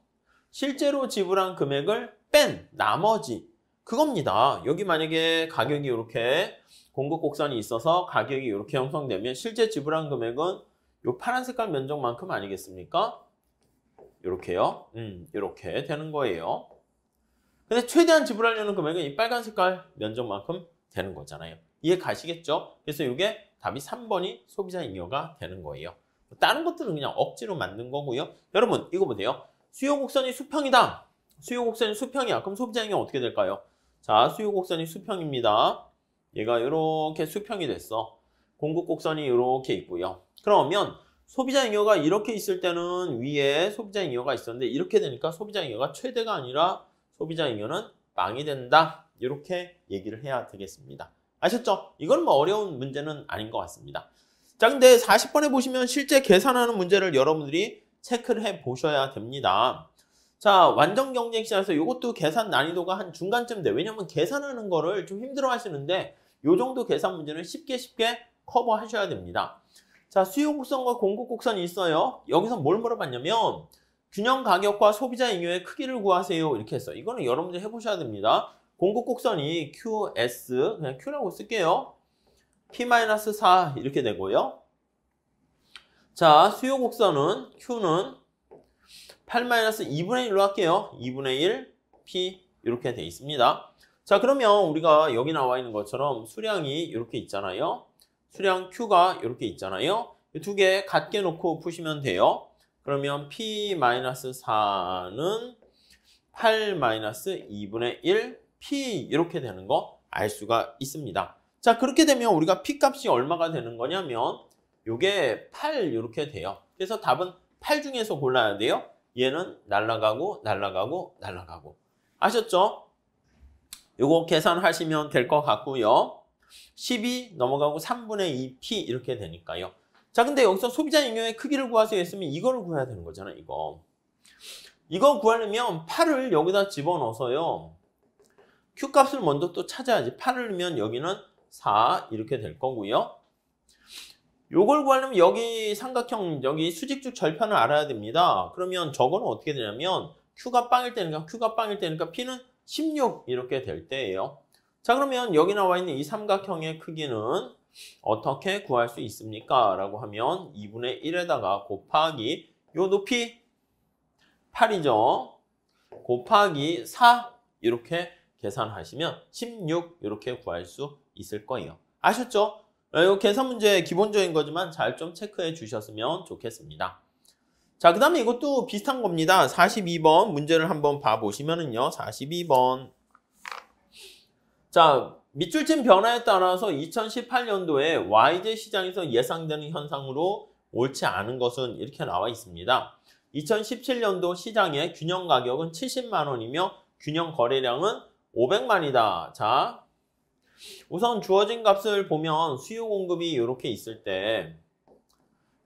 실제로 지불한 금액을 뺀 나머지 그겁니다. 여기 만약에 가격이 이렇게 공급 곡선이 있어서 가격이 이렇게 형성되면 실제 지불한 금액은 이 파란 색깔 면적만큼 아니겠습니까? 이렇게요. 이렇게 되는 거예요. 근데 최대한 지불하려는 금액은 이 빨간 색깔 면적만큼 되는 거잖아요. 이해 가시겠죠? 그래서 이게 답이 3번이 소비자 잉여가 되는 거예요. 다른 것들은 그냥 억지로 만든 거고요. 여러분 이거 보세요. 수요 곡선이 수평이다. 수요 곡선이 수평이야. 그럼 소비자 잉여 어떻게 될까요? 자, 수요 곡선이 수평입니다. 얘가 이렇게 수평이 됐어. 공급 곡선이 이렇게 있고요. 그러면 소비자 잉여가 이렇게 있을 때는 위에 소비자 잉여가 있었는데 이렇게 되니까 소비자 잉여가 최대가 아니라 소비자 잉여는 망이 된다. 이렇게 얘기를 해야 되겠습니다. 아셨죠? 이건 뭐 어려운 문제는 아닌 것 같습니다. 자, 근데 40번에 보시면 실제 계산하는 문제를 여러분들이 체크를 해 보셔야 됩니다. 자, 완전 경쟁 시장에서 이것도 계산 난이도가 한 중간쯤 돼. 왜냐면 계산하는 거를 좀 힘들어 하시는데 이 정도 계산 문제는 쉽게 커버 하셔야 됩니다. 자, 수요 곡선과 공급 곡선이 있어요. 여기서 뭘 물어봤냐면 균형 가격과 소비자 잉여의 크기를 구하세요. 이렇게 했어요. 이거는 여러분들이 해보셔야 됩니다. 공급 곡선이 QS, 그냥 Q라고 쓸게요. P-4 이렇게 되고요. 자, 수요 곡선은 Q는 8-2분의 1로 할게요. 2분의 1 P 이렇게 돼 있습니다. 자, 그러면 우리가 여기 나와 있는 것처럼 수량이 이렇게 있잖아요. 수량 Q가 이렇게 있잖아요. 이 두 개 같게 놓고 푸시면 돼요. 그러면 P-4는 8-2분의 1 P 이렇게 되는 거 알 수가 있습니다. 자, 그렇게 되면 우리가 P 값이 얼마가 되는 거냐면 요게 8 이렇게 돼요. 그래서 답은 8 중에서 골라야 돼요. 얘는 날아가고 날아가고 날아가고. 아셨죠? 요거 계산하시면 될 것 같고요. 12 넘어가고 3분의 2P 이렇게 되니까요. 자, 근데 여기서 소비자 잉여의 크기를 구하세요 했으면 이거를 구해야 되는 거잖아요. 이거 구하려면 8을 여기다 집어넣어서요. Q값을 먼저 또 찾아야지. 8을 넣으면 여기는 4 이렇게 될 거고요. 요걸 구하려면 여기 삼각형, 여기 수직축 절편을 알아야 됩니다. 그러면 저거는 어떻게 되냐면 Q가 빵일 때니까 P는 16 이렇게 될 때예요. 자, 그러면 여기 나와 있는 이 삼각형의 크기는 어떻게 구할 수 있습니까? 라고 하면 2분의 1에다가 곱하기 요 높이 8이죠. 곱하기 4 이렇게 계산하시면 16 이렇게 구할 수 있을 거예요. 아셨죠? 이 계산 문제 기본적인 거지만 잘 좀 체크해 주셨으면 좋겠습니다. 자, 그 다음에 이것도 비슷한 겁니다. 42번 문제를 한번 봐보시면은요. 42번. 자, 밑줄침 변화에 따라서 2018년도에 YJ 시장에서 예상되는 현상으로 옳지 않은 것은 이렇게 나와 있습니다. 2017년도 시장의 균형 가격은 70만 원이며 균형 거래량은 500만이다. 자, 우선 주어진 값을 보면 수요 공급이 이렇게 있을 때,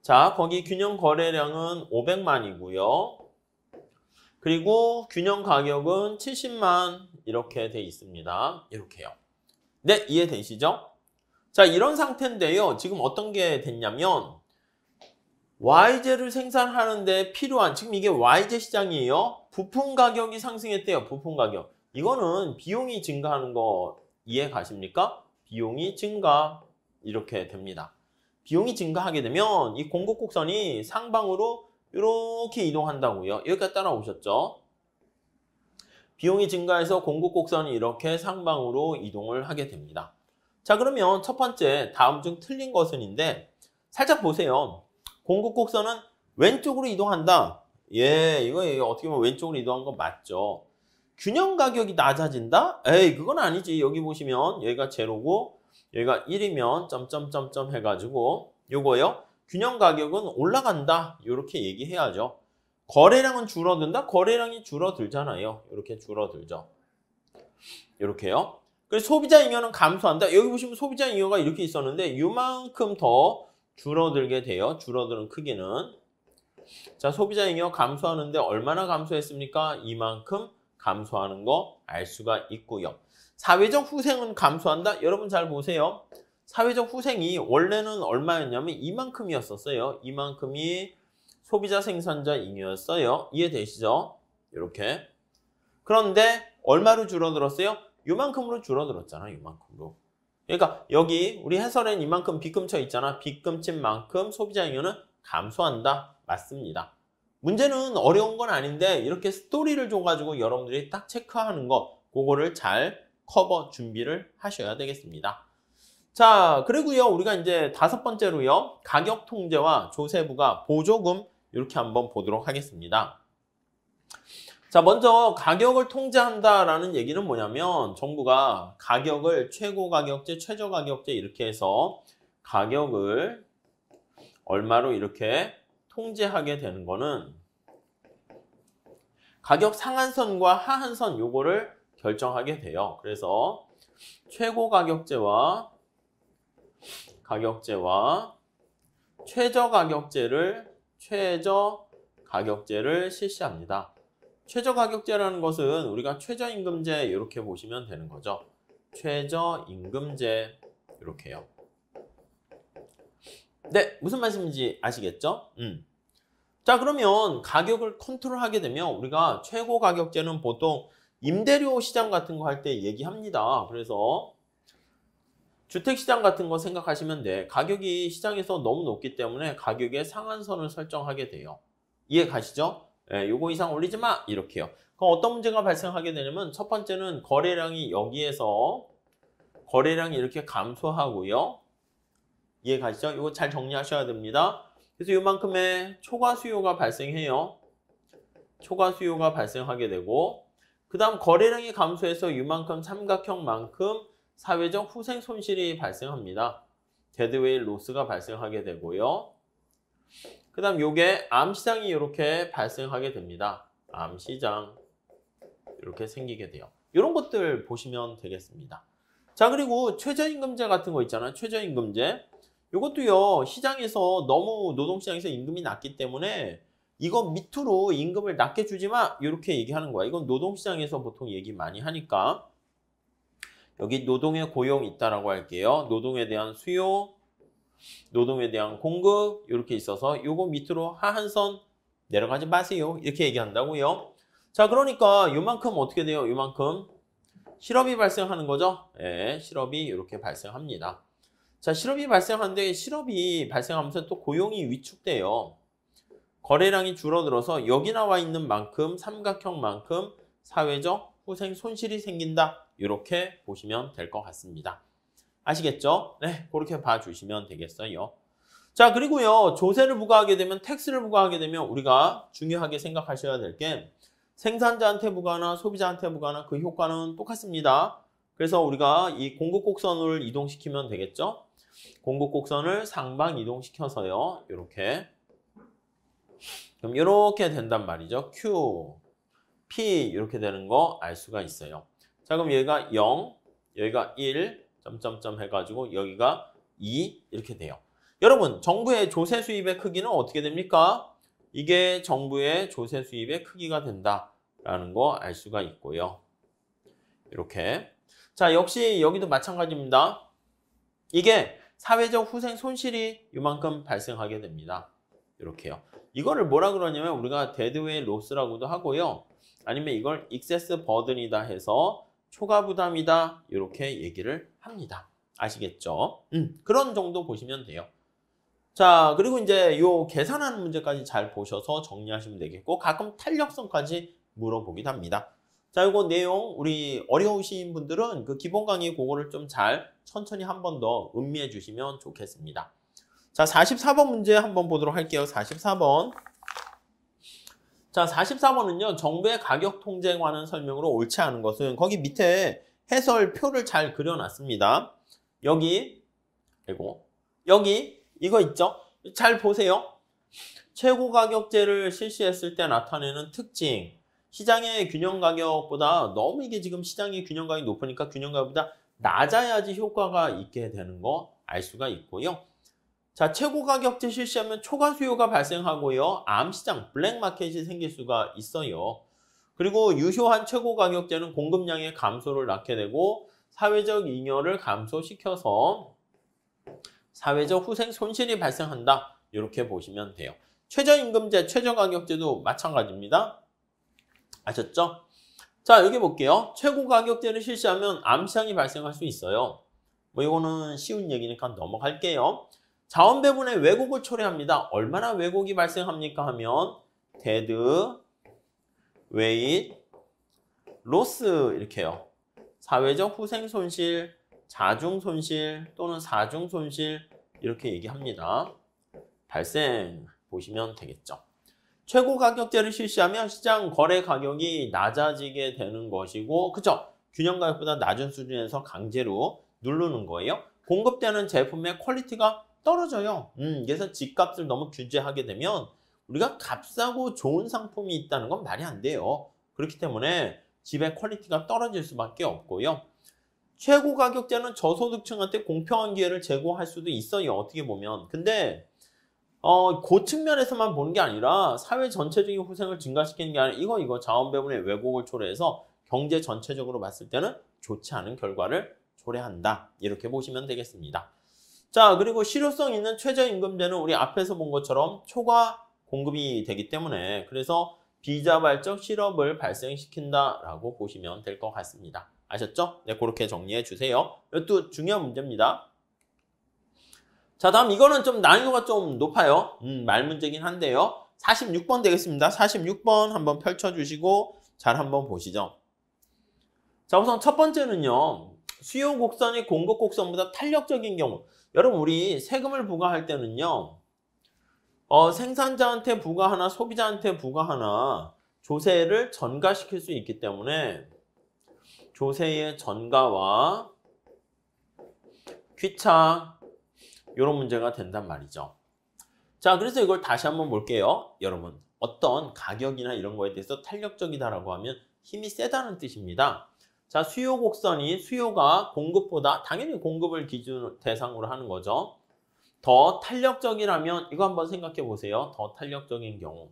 자, 거기 균형 거래량은 500만이고요. 그리고 균형 가격은 70만 이렇게 돼 있습니다. 이렇게요. 네, 이해되시죠? 자, 이런 상태인데요. 지금 어떤 게 됐냐면 YJ를 생산하는데 필요한, 지금 이게 YJ 시장이에요. 부품 가격이 상승했대요. 부품 가격. 이거는 비용이 증가하는 거 이해 가십니까? 비용이 증가 이렇게 됩니다. 비용이 증가하게 되면 이 공급 곡선이 상방으로 이렇게 이동한다고요. 여기까지 따라오셨죠? 비용이 증가해서 공급 곡선이 이렇게 상방으로 이동을 하게 됩니다. 자, 그러면 첫 번째 다음 중 틀린 것은인데 살짝 보세요. 공급 곡선은 왼쪽으로 이동한다. 예, 이거 어떻게 보면 왼쪽으로 이동한 거 맞죠? 균형 가격이 낮아진다? 에이, 그건 아니지. 여기 보시면 여기가 제로고 여기가 1이면 점점점점 해가지고 요거요. 균형 가격은 올라간다. 이렇게 얘기해야죠. 거래량은 줄어든다? 거래량이 줄어들잖아요. 이렇게 줄어들죠. 이렇게요. 그래서 소비자 잉여는 감소한다. 여기 보시면 소비자 잉여가 이렇게 있었는데 이만큼 더 줄어들게 돼요. 줄어드는 크기는. 자, 소비자 잉여 감소하는데 얼마나 감소했습니까? 이만큼 감소하는 거 알 수가 있고요. 사회적 후생은 감소한다? 여러분 잘 보세요. 사회적 후생이 원래는 얼마였냐면 이만큼이었었어요. 이만큼이 소비자 생산자 잉여였어요. 이해되시죠? 이렇게. 그런데 얼마로 줄어들었어요? 요만큼으로 줄어들었잖아. 요만큼으로. 그러니까 여기 우리 해설엔 이만큼 빗금 쳐 있잖아. 빗금 친 만큼 소비자 잉여는 감소한다. 맞습니다. 문제는 어려운 건 아닌데 이렇게 스토리를 줘가지고 여러분들이 딱 체크하는 거 그거를 잘 커버 준비를 하셔야 되겠습니다. 자, 그리고요 우리가 이제 5번째로요 가격 통제와 조세부가 보조금 이렇게 한번 보도록 하겠습니다. 자, 먼저 가격을 통제한다라는 얘기는 뭐냐면 정부가 가격을 최고 가격제, 최저 가격제 이렇게 해서 가격을 얼마로 이렇게 통제하게 되는 거는 가격 상한선과 하한선 요거를 결정하게 돼요. 그래서 최고 가격제와 최저 가격제를 실시합니다. 최저 가격제라는 것은 우리가 최저임금제 이렇게 보시면 되는 거죠. 최저임금제 이렇게요. 네, 무슨 말씀인지 아시겠죠? 자, 그러면 가격을 컨트롤하게 되면 우리가 최고 가격제는 보통 임대료 시장 같은 거 할 때 얘기합니다. 그래서 주택시장 같은 거 생각하시면 돼. 가격이 시장에서 너무 높기 때문에 가격의 상한선을 설정하게 돼요. 이해 가시죠? 예, 요거 이상 올리지 마! 이렇게요. 그럼 어떤 문제가 발생하게 되냐면 첫 번째는 거래량이 여기에서 거래량이 이렇게 감소하고요. 이해 가시죠? 이거 잘 정리하셔야 됩니다. 그래서 요만큼의 초과 수요가 발생해요. 초과 수요가 발생하게 되고 그 다음 거래량이 감소해서 요만큼 삼각형만큼 사회적 후생 손실이 발생합니다. 데드웨일 로스가 발생하게 되고요. 그 다음 요게 암시장이 이렇게 발생하게 됩니다. 암시장 이렇게 생기게 돼요. 이런 것들 보시면 되겠습니다. 자, 그리고 최저임금제 같은 거 있잖아요. 최저임금제. 이것도요 시장에서 너무 노동시장에서 임금이 낮기 때문에 이거 밑으로 임금을 낮게 주지 마 이렇게 얘기하는 거야. 이건 노동시장에서 보통 얘기 많이 하니까 여기 노동의 고용 있다라고 할게요. 노동에 대한 수요, 노동에 대한 공급 이렇게 있어서 요거 밑으로 하한선 내려가지 마세요 이렇게 얘기한다고요. 자, 그러니까 요만큼 어떻게 돼요? 요만큼 실업이 발생하는 거죠. 네, 실업이 이렇게 발생합니다. 자, 실업이 발생하는데 실업이 발생하면서 또 고용이 위축돼요. 거래량이 줄어들어서 여기 나와 있는 만큼 삼각형만큼 사회적 후생 손실이 생긴다. 이렇게 보시면 될 것 같습니다. 아시겠죠? 네, 그렇게 봐주시면 되겠어요. 자, 그리고요 조세를 부과하게 되면 텍스를 부과하게 되면 우리가 중요하게 생각하셔야 될 게 생산자한테 부과나 소비자한테 부과나 그 효과는 똑같습니다. 그래서 우리가 이 공급곡선을 이동시키면 되겠죠? 공급곡선을 상방 이동시켜서요. 이렇게. 그럼 이렇게 된단 말이죠. Q, P 이렇게 되는 거 알 수가 있어요. 자, 그럼 여기가 0, 여기가 1, 점점점 해가지고 여기가 2 이렇게 돼요. 여러분, 정부의 조세 수입의 크기는 어떻게 됩니까? 이게 정부의 조세 수입의 크기가 된다라는 거 알 수가 있고요. 이렇게. 자, 역시 여기도 마찬가지입니다. 이게 사회적 후생 손실이 이만큼 발생하게 됩니다. 이렇게요. 이거를 뭐라 그러냐면 우리가 데드웨일 로스라고도 하고요. 아니면 이걸 익세스 버든이다 해서 초과 부담이다 이렇게 얘기를 합니다. 아시겠죠? 그런 정도 보시면 돼요. 자, 그리고 이제 요 계산하는 문제까지 잘 보셔서 정리하시면 되겠고 가끔 탄력성까지 물어보기도 합니다. 자, 이거 내용 우리 어려우신 분들은 그 기본 강의 그거를 좀 잘 천천히 한 번 더 음미해 주시면 좋겠습니다. 자, 44번 문제 한번 보도록 할게요. 44번. 자, 44번은요. 정부의 가격 통제에 관한 설명으로 옳지 않은 것은 거기 밑에 해설표를 잘 그려놨습니다. 여기 이거 있죠? 잘 보세요. 최고 가격제를 실시했을 때 나타내는 특징. 시장의 균형 가격보다 너무 이게 지금 시장의 균형 가격이 높으니까 균형 가격보다 낮아야지 효과가 있게 되는 거 알 수가 있고요. 자, 최고 가격제 실시하면 초과 수요가 발생하고요. 암시장, 블랙마켓이 생길 수가 있어요. 그리고 유효한 최고 가격제는 공급량의 감소를 낳게 되고 사회적 잉여를 감소시켜서 사회적 후생 손실이 발생한다. 이렇게 보시면 돼요. 최저임금제, 최저가격제도 마찬가지입니다. 아셨죠? 자, 여기 볼게요. 최고 가격제를 실시하면 암시장이 발생할 수 있어요. 뭐 이거는 쉬운 얘기니까 넘어갈게요. 자원 배분의 왜곡을 초래합니다. 얼마나 왜곡이 발생합니까 하면 데드, 웨잇, 로스 이렇게요. 사회적 후생 손실, 자중 손실 또는 사중 손실 이렇게 얘기합니다. 발생 보시면 되겠죠. 최고 가격제를 실시하면 시장 거래 가격이 낮아지게 되는 것이고, 그죠? 균형 가격보다 낮은 수준에서 강제로 누르는 거예요. 공급되는 제품의 퀄리티가 떨어져요. 그래서 집값을 너무 규제하게 되면 우리가 값싸고 좋은 상품이 있다는 건 말이 안 돼요. 그렇기 때문에 집의 퀄리티가 떨어질 수밖에 없고요. 최고 가격제는 저소득층한테 공평한 기회를 제공할 수도 있어요. 어떻게 보면. 근데 그 측면에서만 보는 게 아니라 사회 전체적인 후생을 증가시키는 게 아니라 이거 자원 배분의 왜곡을 초래해서 경제 전체적으로 봤을 때는 좋지 않은 결과를 초래한다. 이렇게 보시면 되겠습니다. 자, 그리고 실효성 있는 최저임금제는 우리 앞에서 본 것처럼 초과 공급이 되기 때문에 그래서 비자발적 실업을 발생시킨다라고 보시면 될 것 같습니다. 아셨죠? 네, 그렇게 정리해 주세요. 이것도 중요한 문제입니다. 자, 다음 이거는 좀 난이도가 좀 높아요. 말문제긴 한데요. 46번 되겠습니다. 46번 한번 펼쳐주시고 잘 한번 보시죠. 자, 우선 첫 번째는요. 수요 곡선이 공급 곡선보다 탄력적인 경우. 여러분, 우리 세금을 부과할 때는요. 생산자한테 부과하나 소비자한테 부과하나 조세를 전가시킬 수 있기 때문에 조세의 전가와 귀착 이런 문제가 된단 말이죠. 자, 그래서 이걸 다시 한번 볼게요. 여러분, 어떤 가격이나 이런 거에 대해서 탄력적이다라고 하면 힘이 세다는 뜻입니다. 자, 수요 곡선이 수요가 공급보다 당연히 공급을 기준 대상으로 하는 거죠. 더 탄력적이라면 이거 한번 생각해 보세요. 더 탄력적인 경우.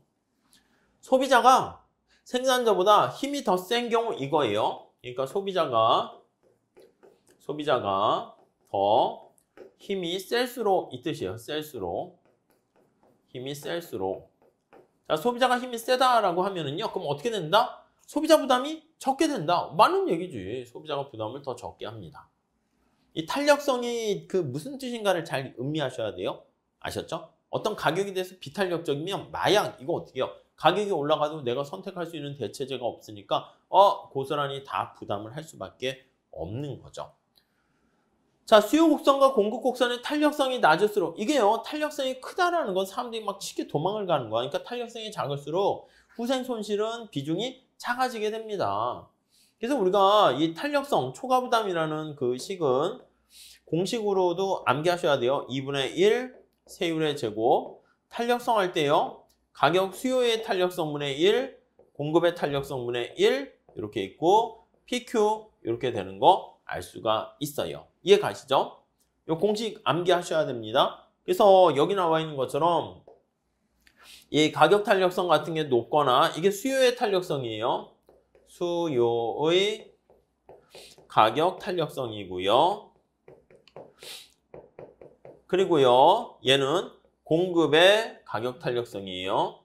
소비자가 생산자보다 힘이 더 센 경우 이거예요. 그러니까 소비자가 더 힘이 셀수록 이 뜻이에요. 셀수록. 힘이 셀수록. 자, 소비자가 힘이 세다라고 하면은요. 그럼 어떻게 된다? 소비자 부담이 적게 된다. 맞는 얘기지. 소비자가 부담을 더 적게 합니다. 이 탄력성이 그 무슨 뜻인가를 잘 음미하셔야 돼요. 아셨죠? 어떤 가격에 대해서 비탄력적이면 마약 이거 어떻게 해요? 가격이 올라가도 내가 선택할 수 있는 대체제가 없으니까 고스란히 다 부담을 할 수밖에 없는 거죠. 자, 수요 곡선과 공급 곡선의 탄력성이 낮을수록 이게요. 탄력성이 크다라는 건 사람들이 막 쉽게 도망을 가는 거야. 그러니까 탄력성이 작을수록 후생 손실은 비중이 작아지게 됩니다. 그래서 우리가 이 탄력성, 초과부담이라는 그 식은 공식으로도 암기하셔야 돼요. 2분의 1 세율의 제곱. 탄력성 할 때요. 가격 수요의 탄력성분의 1, 공급의 탄력성분의 1 이렇게 있고 PQ 이렇게 되는 거 알 수가 있어요. 이해 가시죠? 이 공식 암기하셔야 됩니다. 그래서 여기 나와 있는 것처럼 이 가격 탄력성 같은 게 높거나 이게 수요의 탄력성이에요. 수요의 가격 탄력성이고요. 그리고요, 얘는 공급의 가격 탄력성이에요.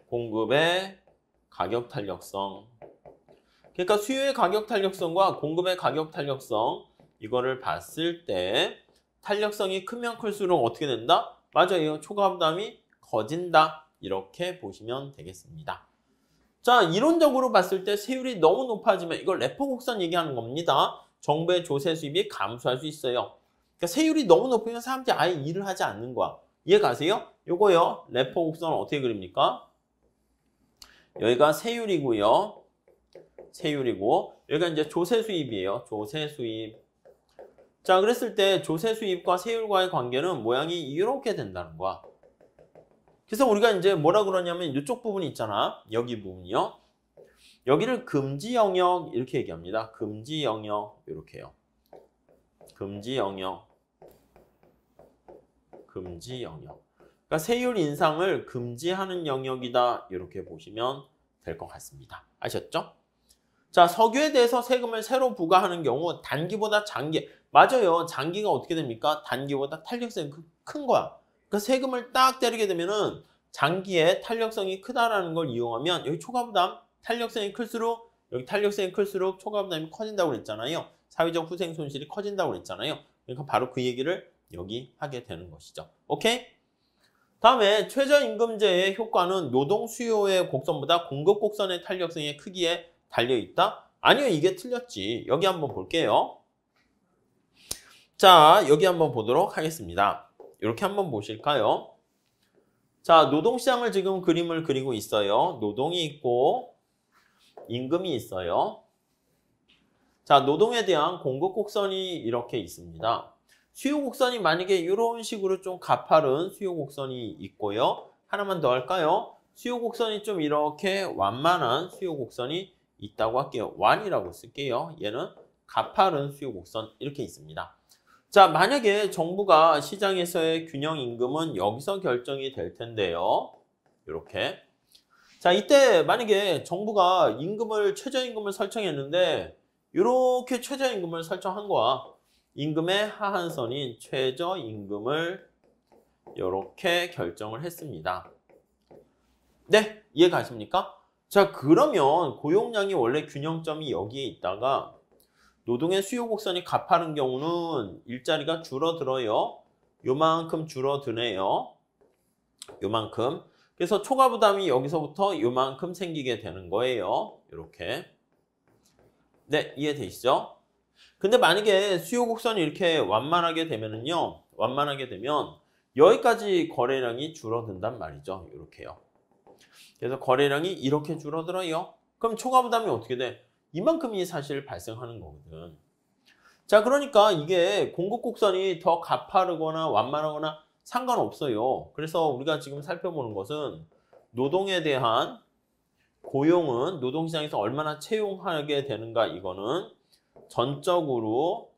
공급의 가격 탄력성. 그러니까 수요의 가격 탄력성과 공급의 가격 탄력성 이거를 봤을 때 탄력성이 크면 클수록 어떻게 된다? 맞아요. 초과 부담이 커진다. 이렇게 보시면 되겠습니다. 자, 이론적으로 봤을 때 세율이 너무 높아지면 이걸 레포 곡선 얘기하는 겁니다. 정부의 조세 수입이 감소할 수 있어요. 그러니까 세율이 너무 높으면 사람들이 아예 일을 하지 않는 거야. 이해 가세요? 요거요. 레포 곡선은 어떻게 그립니까? 여기가 세율이고요. 세율이고 여기가 이제 조세 수입이에요. 조세 수입. 자, 그랬을 때 조세 수입과 세율과의 관계는 모양이 이렇게 된다는 거야. 그래서 우리가 이제 뭐라 그러냐면 이쪽 부분이 있잖아. 여기 부분이요. 여기를 금지 영역 이렇게 얘기합니다. 금지 영역 이렇게요. 금지 영역. 금지 영역. 그러니까 세율 인상을 금지하는 영역이다. 이렇게 보시면 될 것 같습니다. 아셨죠? 자, 석유에 대해서 세금을 새로 부과하는 경우 단기보다 장기. 맞아요. 장기가 어떻게 됩니까? 단기보다 탄력성이 큰 거야. 그 세금을 딱 때리게 되면은 장기에 탄력성이 크다라는 걸 이용하면 여기 초과부담 탄력성이 클수록 여기 탄력성이 클수록 초과부담이 커진다고 그랬잖아요. 사회적 후생 손실이 커진다고 그랬잖아요. 그러니까 바로 그 얘기를 여기 하게 되는 것이죠. 오케이? 다음에 최저임금제의 효과는 노동 수요의 곡선보다 공급 곡선의 탄력성의 크기에 달려있다? 아니요, 이게 틀렸지. 여기 한번 볼게요. 자, 여기 한번 보도록 하겠습니다. 이렇게 한번 보실까요? 자, 노동시장을 지금 그림을 그리고 있어요. 노동이 있고 임금이 있어요. 자, 노동에 대한 공급 곡선이 이렇게 있습니다. 수요 곡선이 만약에 이런 식으로 좀 가파른 수요 곡선이 있고요. 하나만 더 할까요? 수요 곡선이 좀 이렇게 완만한 수요 곡선이 있다고 할게요. 완이라고 쓸게요. 얘는 가파른 수요 곡선 이렇게 있습니다. 자, 만약에 정부가 시장에서의 균형 임금은 여기서 결정이 될 텐데요. 이렇게. 자, 이때 만약에 정부가 임금을 최저임금을 설정했는데 이렇게 최저임금을 설정한 거야. 임금의 하한선인 최저임금을 이렇게 결정을 했습니다. 네, 이해 가십니까? 자, 그러면 고용량이 원래 균형점이 여기에 있다가 노동의 수요 곡선이 가파른 경우는 일자리가 줄어들어요. 요만큼 줄어드네요. 요만큼. 그래서 초과 부담이 여기서부터 요만큼 생기게 되는 거예요. 이렇게. 네, 이해되시죠? 근데 만약에 수요 곡선이 이렇게 완만하게 되면은요. 완만하게 되면 여기까지 거래량이 줄어든단 말이죠. 이렇게요. 그래서 거래량이 이렇게 줄어들어요. 그럼 초과 부담이 어떻게 돼? 이만큼이 사실 발생하는 거거든. 자, 그러니까 이게 공급 곡선이 더 가파르거나 완만하거나 상관없어요. 그래서 우리가 지금 살펴보는 것은 노동에 대한 고용은 노동시장에서 얼마나 채용하게 되는가 이거는 전적으로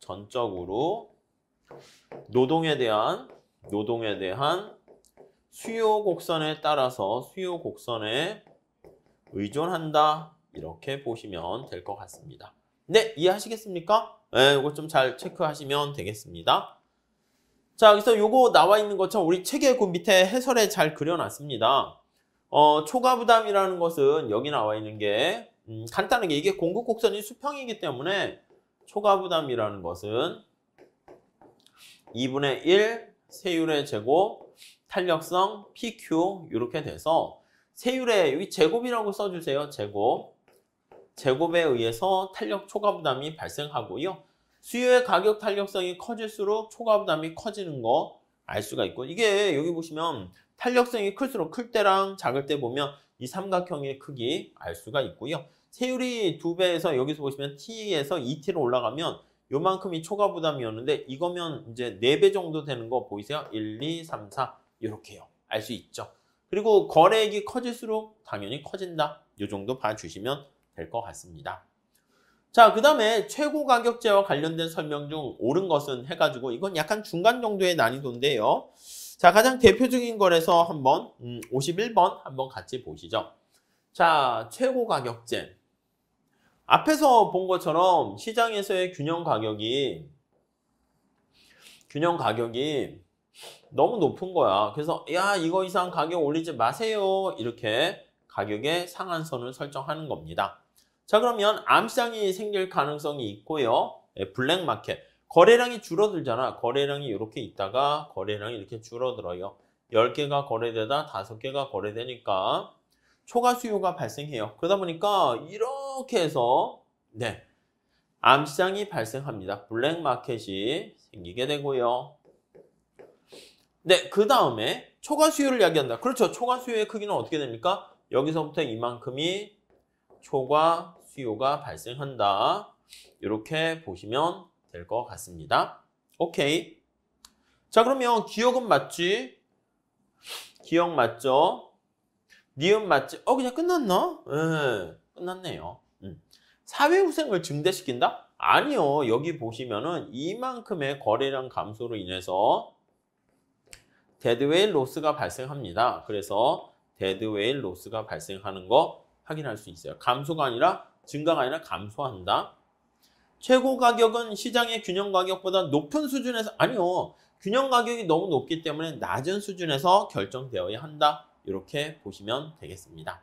노동에 대한 수요 곡선에 따라서 수요 곡선에 의존한다. 이렇게 보시면 될 것 같습니다. 네, 이해하시겠습니까? 네, 이거 좀 잘 체크하시면 되겠습니다. 자, 그래서 요거 나와 있는 것처럼 우리 책에 그 밑에 해설에 잘 그려놨습니다. 초과부담이라는 것은 여기 나와 있는 게 간단하게 이게 공급 곡선이 수평이기 때문에 초과부담이라는 것은 2분의 1 세율의 제곱 탄력성 PQ 이렇게 돼서 세율의 여기 제곱이라고 써주세요. 제곱에 의해서 탄력 초과부담이 발생하고요. 수요의 가격 탄력성이 커질수록 초과부담이 커지는 거 알 수가 있고 이게 여기 보시면 탄력성이 클수록 클 때랑 작을 때 보면 이 삼각형의 크기 알 수가 있고요. 세율이 2배에서 여기서 보시면 T에서 2T로 올라가면 요만큼이 초과부담이었는데 이거면 이제 4배 정도 되는 거 보이세요? 1, 2, 3, 4 이렇게요. 알 수 있죠. 그리고 거래액이 커질수록 당연히 커진다. 이 정도 봐주시면 될 것 같습니다. 자, 그 다음에 최고 가격제와 관련된 설명 중 옳은 것은 해가지고 이건 약간 중간 정도의 난이도인데요. 자, 가장 대표적인 거라서 한번 51번 한번 같이 보시죠. 자, 최고 가격제. 앞에서 본 것처럼 시장에서의 균형 가격이 너무 높은 거야. 그래서 야, 이거 이상 가격 올리지 마세요. 이렇게 가격의 상한선을 설정하는 겁니다. 자, 그러면 암시장이 생길 가능성이 있고요. 블랙마켓. 거래량이 줄어들잖아. 거래량이 이렇게 있다가 거래량이 이렇게 줄어들어요. 10개가 거래되다 5개가 거래되니까 초과 수요가 발생해요. 그러다 보니까 이렇게 해서 네, 암시장이 발생합니다. 블랙마켓이 생기게 되고요. 네, 그 다음에 초과 수요를 이야기한다. 그렇죠. 초과 수요의 크기는 어떻게 됩니까? 여기서부터 이만큼이 초과 수요가 발생한다. 이렇게 보시면 될 것 같습니다. 오케이. 자, 그러면 기억은 맞지? 기억 맞죠? 니은 맞지? 그냥 끝났나? 네, 끝났네요. 사회후생을 증대시킨다? 아니요. 여기 보시면은 이만큼의 거래량 감소로 인해서 데드웨이트 로스가 발생합니다. 그래서 데드웨이트 로스가 발생하는 거 확인할 수 있어요. 감소가 아니라 증가가 아니라 감소한다. 최고 가격은 시장의 균형 가격보다 높은 수준에서 아니요. 균형 가격이 너무 높기 때문에 낮은 수준에서 결정되어야 한다. 이렇게 보시면 되겠습니다.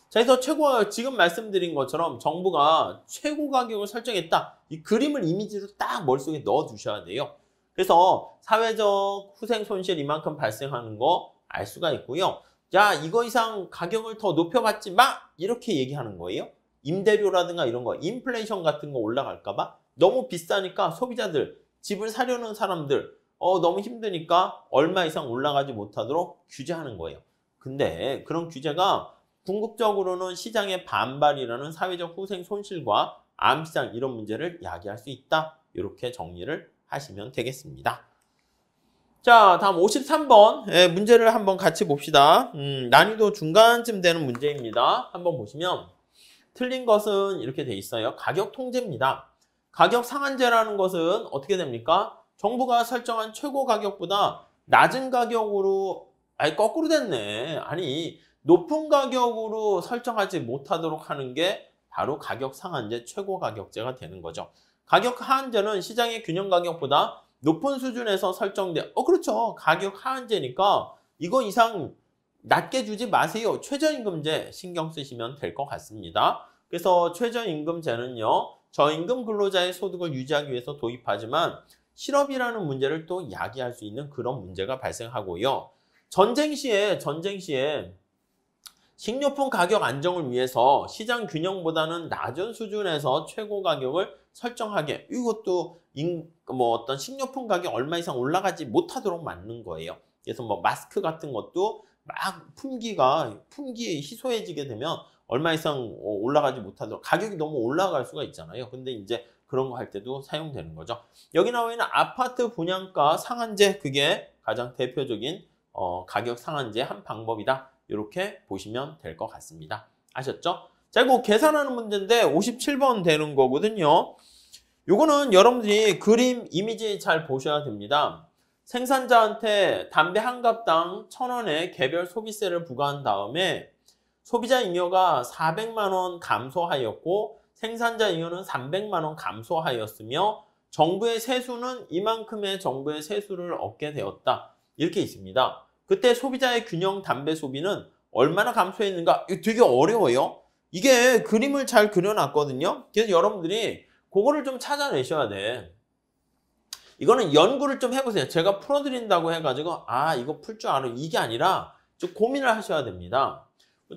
자, 그래서 지금 말씀드린 것처럼 정부가 최고 가격을 설정했다. 이 그림을 이미지로 딱 머릿속에 넣어 두셔야 돼요. 그래서 사회적 후생 손실 이만큼 발생하는 거 알 수가 있고요. 자, 이거 이상 가격을 더 높여받지 마! 이렇게 얘기하는 거예요. 임대료라든가 이런 거, 인플레이션 같은 거 올라갈까 봐 너무 비싸니까 소비자들, 집을 사려는 사람들 너무 힘드니까 얼마 이상 올라가지 못하도록 규제하는 거예요. 근데 그런 규제가 궁극적으로는 시장의 반발이라는 사회적 후생 손실과 암시장 이런 문제를 야기할 수 있다. 이렇게 정리를 하시면 되겠습니다. 자, 다음 53번 문제를 한번 같이 봅시다. 난이도 중간쯤 되는 문제입니다. 한번 보시면 틀린 것은 이렇게 돼 있어요. 가격 통제입니다. 가격 상한제라는 것은 어떻게 됩니까? 정부가 설정한 최고 가격보다 낮은 가격으로 거꾸로 됐네. 아니 높은 가격으로 설정하지 못하도록 하는 게 바로 가격 상한제 최고 가격제가 되는 거죠. 가격 하한제는 시장의 균형 가격보다 높은 수준에서 설정돼. 그렇죠. 가격 하한제니까 이거 이상 낮게 주지 마세요. 최저임금제 신경 쓰시면 될 것 같습니다. 그래서 최저임금제는요. 저임금 근로자의 소득을 유지하기 위해서 도입하지만 실업이라는 문제를 또 야기할 수 있는 그런 문제가 발생하고요. 전쟁 시에 식료품 가격 안정을 위해서 시장 균형보다는 낮은 수준에서 최고 가격을 설정하게 이것도 어떤 식료품 가격 얼마 이상 올라가지 못하도록 막는 거예요. 그래서 마스크 같은 것도 막 품기 희소해지게 되면 얼마 이상 올라가지 못하도록 가격이 너무 올라갈 수가 있잖아요. 근데 이제 그런 거 할 때도 사용되는 거죠. 여기 나와 있는 아파트 분양가 상한제 그게 가장 대표적인 가격 상한제 한 방법이다. 이렇게 보시면 될 것 같습니다. 아셨죠? 자, 이거 계산하는 문제인데 57번 되는 거거든요. 요거는 여러분들이 그림 이미지 잘 보셔야 됩니다. 생산자한테 담배 한 갑당 1,000원의 개별 소비세를 부과한 다음에 소비자 잉여가 400만 원 감소하였고 생산자 잉여는 300만 원 감소하였으며 정부의 세수는 이만큼의 정부의 세수를 얻게 되었다. 이렇게 있습니다. 그때 소비자의 균형 담배 소비는 얼마나 감소했는가? 이거 되게 어려워요. 이게 그림을 잘 그려놨거든요. 그래서 여러분들이 그거를 좀 찾아내셔야 돼. 이거는 연구를 좀 해보세요. 제가 풀어드린다고 해가지고 이거 풀 줄 알아. 이게 아니라 좀 고민을 하셔야 됩니다.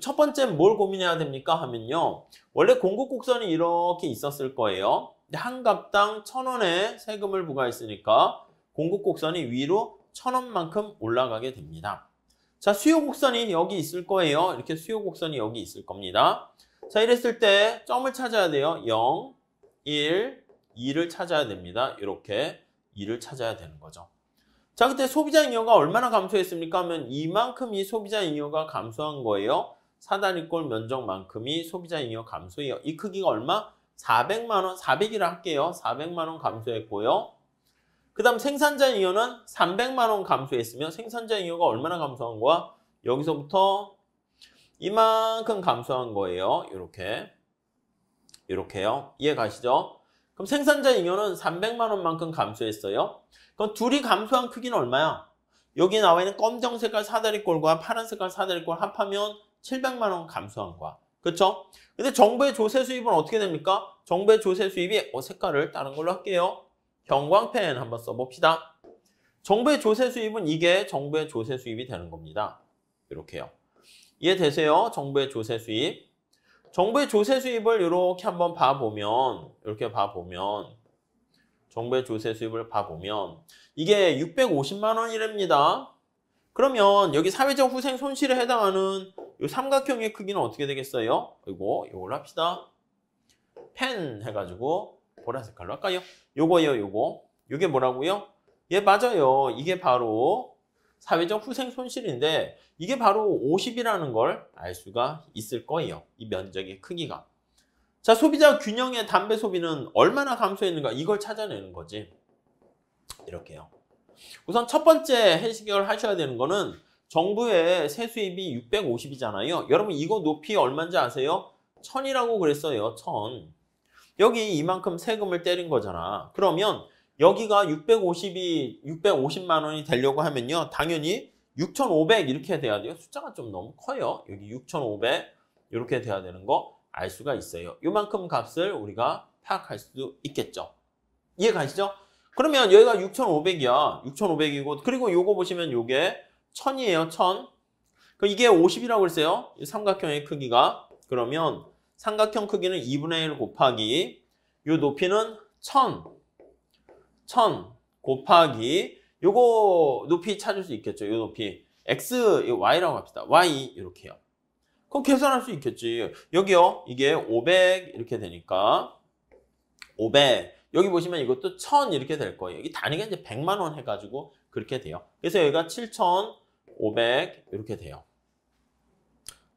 첫 번째 뭘 고민해야 됩니까? 하면요. 원래 공급곡선이 이렇게 있었을 거예요. 한 갑당 1,000원의 세금을 부과했으니까 공급곡선이 위로 1,000원만큼 올라가게 됩니다. 자, 수요곡선이 여기 있을 거예요. 이렇게 수요곡선이 여기 있을 겁니다. 자, 이랬을 때 점을 찾아야 돼요. 0, 1, 2를 찾아야 됩니다. 이렇게 2를 찾아야 되는 거죠. 자, 그때 소비자 잉여가 얼마나 감소했습니까? 하면 이만큼이 소비자 잉여가 감소한 거예요. 사다리꼴 면적만큼이 소비자 잉여 감소해요. 이 크기가 얼마? 400만 원, 400이라 할게요. 400만 원 감소했고요. 그 다음 생산자 잉여는 300만 원 감소했으며 생산자 잉여가 얼마나 감소한 거야? 여기서부터 이만큼 감소한 거예요. 이렇게요. 이해 가시죠? 그럼 생산자 잉여는 300만 원만큼 감소했어요. 그럼 둘이 감소한 크기는 얼마야? 여기 나와 있는 검정 색깔 사다리꼴과 파란 색깔 사다리꼴 합하면 700만 원 감소한 거야. 그렇죠? 근데 정부의 조세 수입은 어떻게 됩니까? 정부의 조세 수입이 색깔을 다른 걸로 할게요. 형광펜 한번 써봅시다. 정부의 조세 수입은 이게 정부의 조세 수입이 되는 겁니다. 이렇게요. 이해되세요? 정부의 조세 수입. 정부의 조세 수입을 이렇게 한번 봐보면 정부의 조세 수입을 봐보면 이게 650만 원이랍니다. 그러면 여기 사회적 후생 손실에 해당하는 이 삼각형의 크기는 어떻게 되겠어요? 이걸 합시다. 펜 해가지고 보라색 깔로 할까요? 요거예요. 요게 뭐라고요? 예, 맞아요. 이게 바로 사회적 후생 손실인데 이게 바로 50이라는 걸 알 수가 있을 거예요. 이 면적의 크기가. 자, 소비자 균형의 담배 소비는 얼마나 감소했는가 이걸 찾아내는 거지. 이렇게요. 우선 첫 번째 해결하셔야 되는 거는 정부의 세수입이 650이잖아요. 여러분 이거 높이 얼마인지 아세요? 1000이라고 그랬어요. 1000. 여기 이만큼 세금을 때린 거잖아. 그러면 여기가 650만 원이 되려고 하면요. 당연히 6,500 이렇게 돼야 돼요. 숫자가 좀 너무 커요. 여기 6,500 이렇게 돼야 되는 거 알 수가 있어요. 요만큼 값을 우리가 파악할 수도 있겠죠. 이해 가시죠? 그러면 여기가 6,500이야. 6,500이고 그리고 요거 보시면 요게 1000이에요. 1000. 이게 50이라고 그랬어요. 이 삼각형의 크기가. 그러면 삼각형 크기는 2분의 1 곱하기 요 높이는 1000 곱하기 요거 높이 찾을 수 있겠죠. 요 높이 x, y라고 합시다. y 이렇게요. 그럼 계산할 수 있겠지. 여기요. 이게 500 이렇게 되니까 500 여기 보시면 이것도 1000 이렇게 될 거예요. 여기 단위가 이제 100만 원 해가지고 그렇게 돼요. 그래서 여기가 7,500 이렇게 돼요.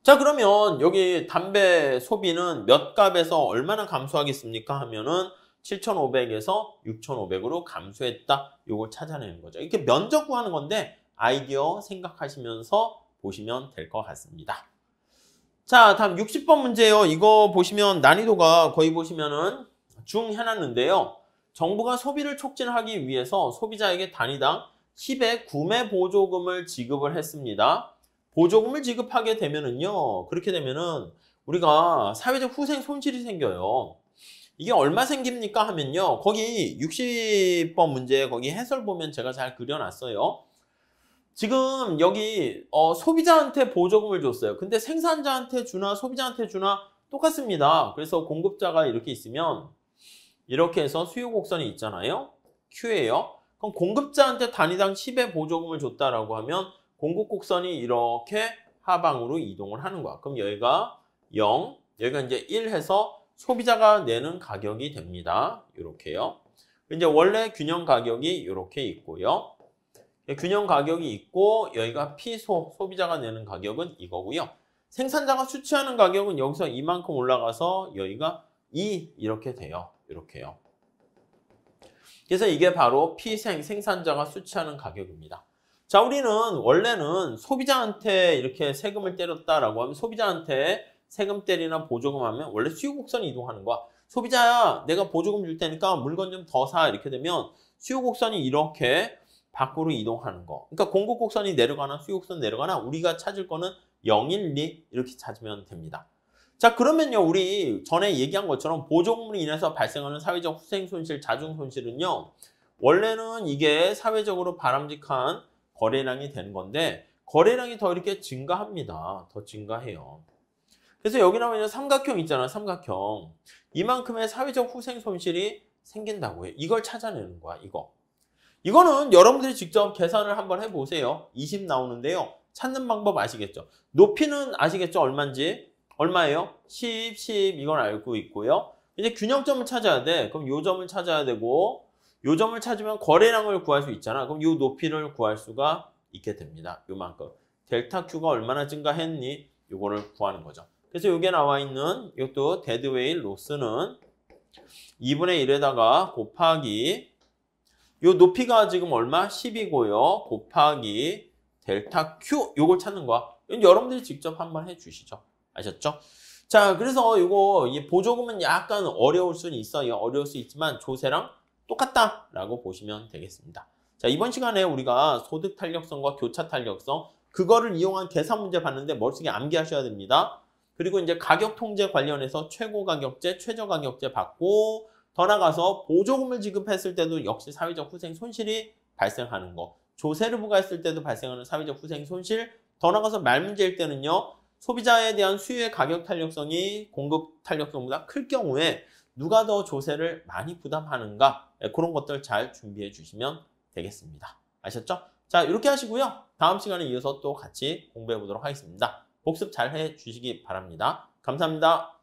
자, 그러면 여기 담배 소비는 몇 값에서 얼마나 감소하겠습니까? 하면은 7,500에서 6,500으로 감소했다. 요걸 찾아내는 거죠. 이렇게 면적 구하는 건데 아이디어 생각하시면서 보시면 될 것 같습니다. 자, 다음 60번 문제요. 이거 보시면 난이도가 거의 보시면은 중 해놨는데요. 정부가 소비를 촉진하기 위해서 소비자에게 단위당 10의 구매 보조금을 지급을 했습니다. 보조금을 지급하게 되면은요. 그렇게 되면은 우리가 사회적 후생 손실이 생겨요. 이게 얼마 생깁니까 하면요. 거기 60번 문제 거기 해설 보면 제가 잘 그려놨어요. 지금 여기 소비자한테 보조금을 줬어요. 근데 생산자한테 주나 소비자한테 주나 똑같습니다. 그래서 공급자가 이렇게 있으면 이렇게 해서 수요 곡선이 있잖아요. Q예요. 그럼 공급자한테 단위당 10의 보조금을 줬다라고 하면 공급 곡선이 이렇게 하방으로 이동을 하는 거야. 그럼 여기가 0, 여기가 이제 1 해서 소비자가 내는 가격이 됩니다. 이렇게요. 이제 원래 균형 가격이 이렇게 있고요. 균형 가격이 있고 여기가 피소, 소비자가 내는 가격은 이거고요. 생산자가 수취하는 가격은 여기서 이만큼 올라가서 여기가 2 이렇게 돼요. 이렇게요. 그래서 이게 바로 피생, 생산자가 수취하는 가격입니다. 자, 우리는 원래는 소비자한테 이렇게 세금을 때렸다라고 하면 소비자한테 세금 때리나 보조금 하면 원래 수요 곡선이 이동하는 거야. 소비자야, 내가 보조금 줄 테니까 물건 좀 더 사. 이렇게 되면 수요 곡선이 이렇게 밖으로 이동하는 거. 그러니까 공급 곡선이 내려가나 수요 곡선 내려가나 우리가 찾을 거는 0, 1, 2 이렇게 찾으면 됩니다. 자, 그러면요. 우리 전에 얘기한 것처럼 보조금으로 인해서 발생하는 사회적 후생 손실, 자중 손실은요. 원래는 이게 사회적으로 바람직한 거래량이 되는 건데 거래량이 더 이렇게 증가합니다. 더 증가해요. 그래서 여기 나오는 삼각형 있잖아요. 삼각형. 이만큼의 사회적 후생 손실이 생긴다고 해요. 이걸 찾아내는 거야. 이거는 여러분들이 직접 계산을 한번 해보세요. 20 나오는데요. 찾는 방법 아시겠죠? 높이는 아시겠죠? 얼마인지? 얼마예요? 10, 10 이건 알고 있고요. 이제 균형점을 찾아야 돼. 그럼 요 점을 찾아야 되고 요 점을 찾으면 거래량을 구할 수 있잖아. 그럼 요 높이를 구할 수가 있게 됩니다. 요만큼. 델타 Q가 얼마나 증가했니? 요거를 구하는 거죠. 그래서 여기에 나와 있는 이것도 데드웨일 로스는 2분의 1에다가 곱하기 요 높이가 지금 얼마? 10이고요. 곱하기 델타 Q 요걸 찾는 거야. 이건 여러분들이 직접 한번 해주시죠. 아셨죠? 자, 그래서 이 보조금은 약간 어려울 수는 있어요. 어려울 수 있지만 조세랑 똑같다라고 보시면 되겠습니다. 자, 이번 시간에 우리가 소득 탄력성과 교차 탄력성 그거를 이용한 계산 문제 봤는데 머릿속에 암기하셔야 됩니다. 그리고 이제 가격 통제 관련해서 최고 가격제, 최저 가격제 받고 더 나가서 보조금을 지급했을 때도 역시 사회적 후생 손실이 발생하는 거. 조세를 부과했을 때도 발생하는 사회적 후생 손실. 더 나가서 말 문제일 때는요. 소비자에 대한 수요의 가격 탄력성이 공급 탄력성보다 클 경우에 누가 더 조세를 많이 부담하는가 그런 것들 잘 준비해 주시면 되겠습니다. 아셨죠? 자, 이렇게 하시고요. 다음 시간에 이어서 또 같이 공부해 보도록 하겠습니다. 복습 잘 해 주시기 바랍니다. 감사합니다.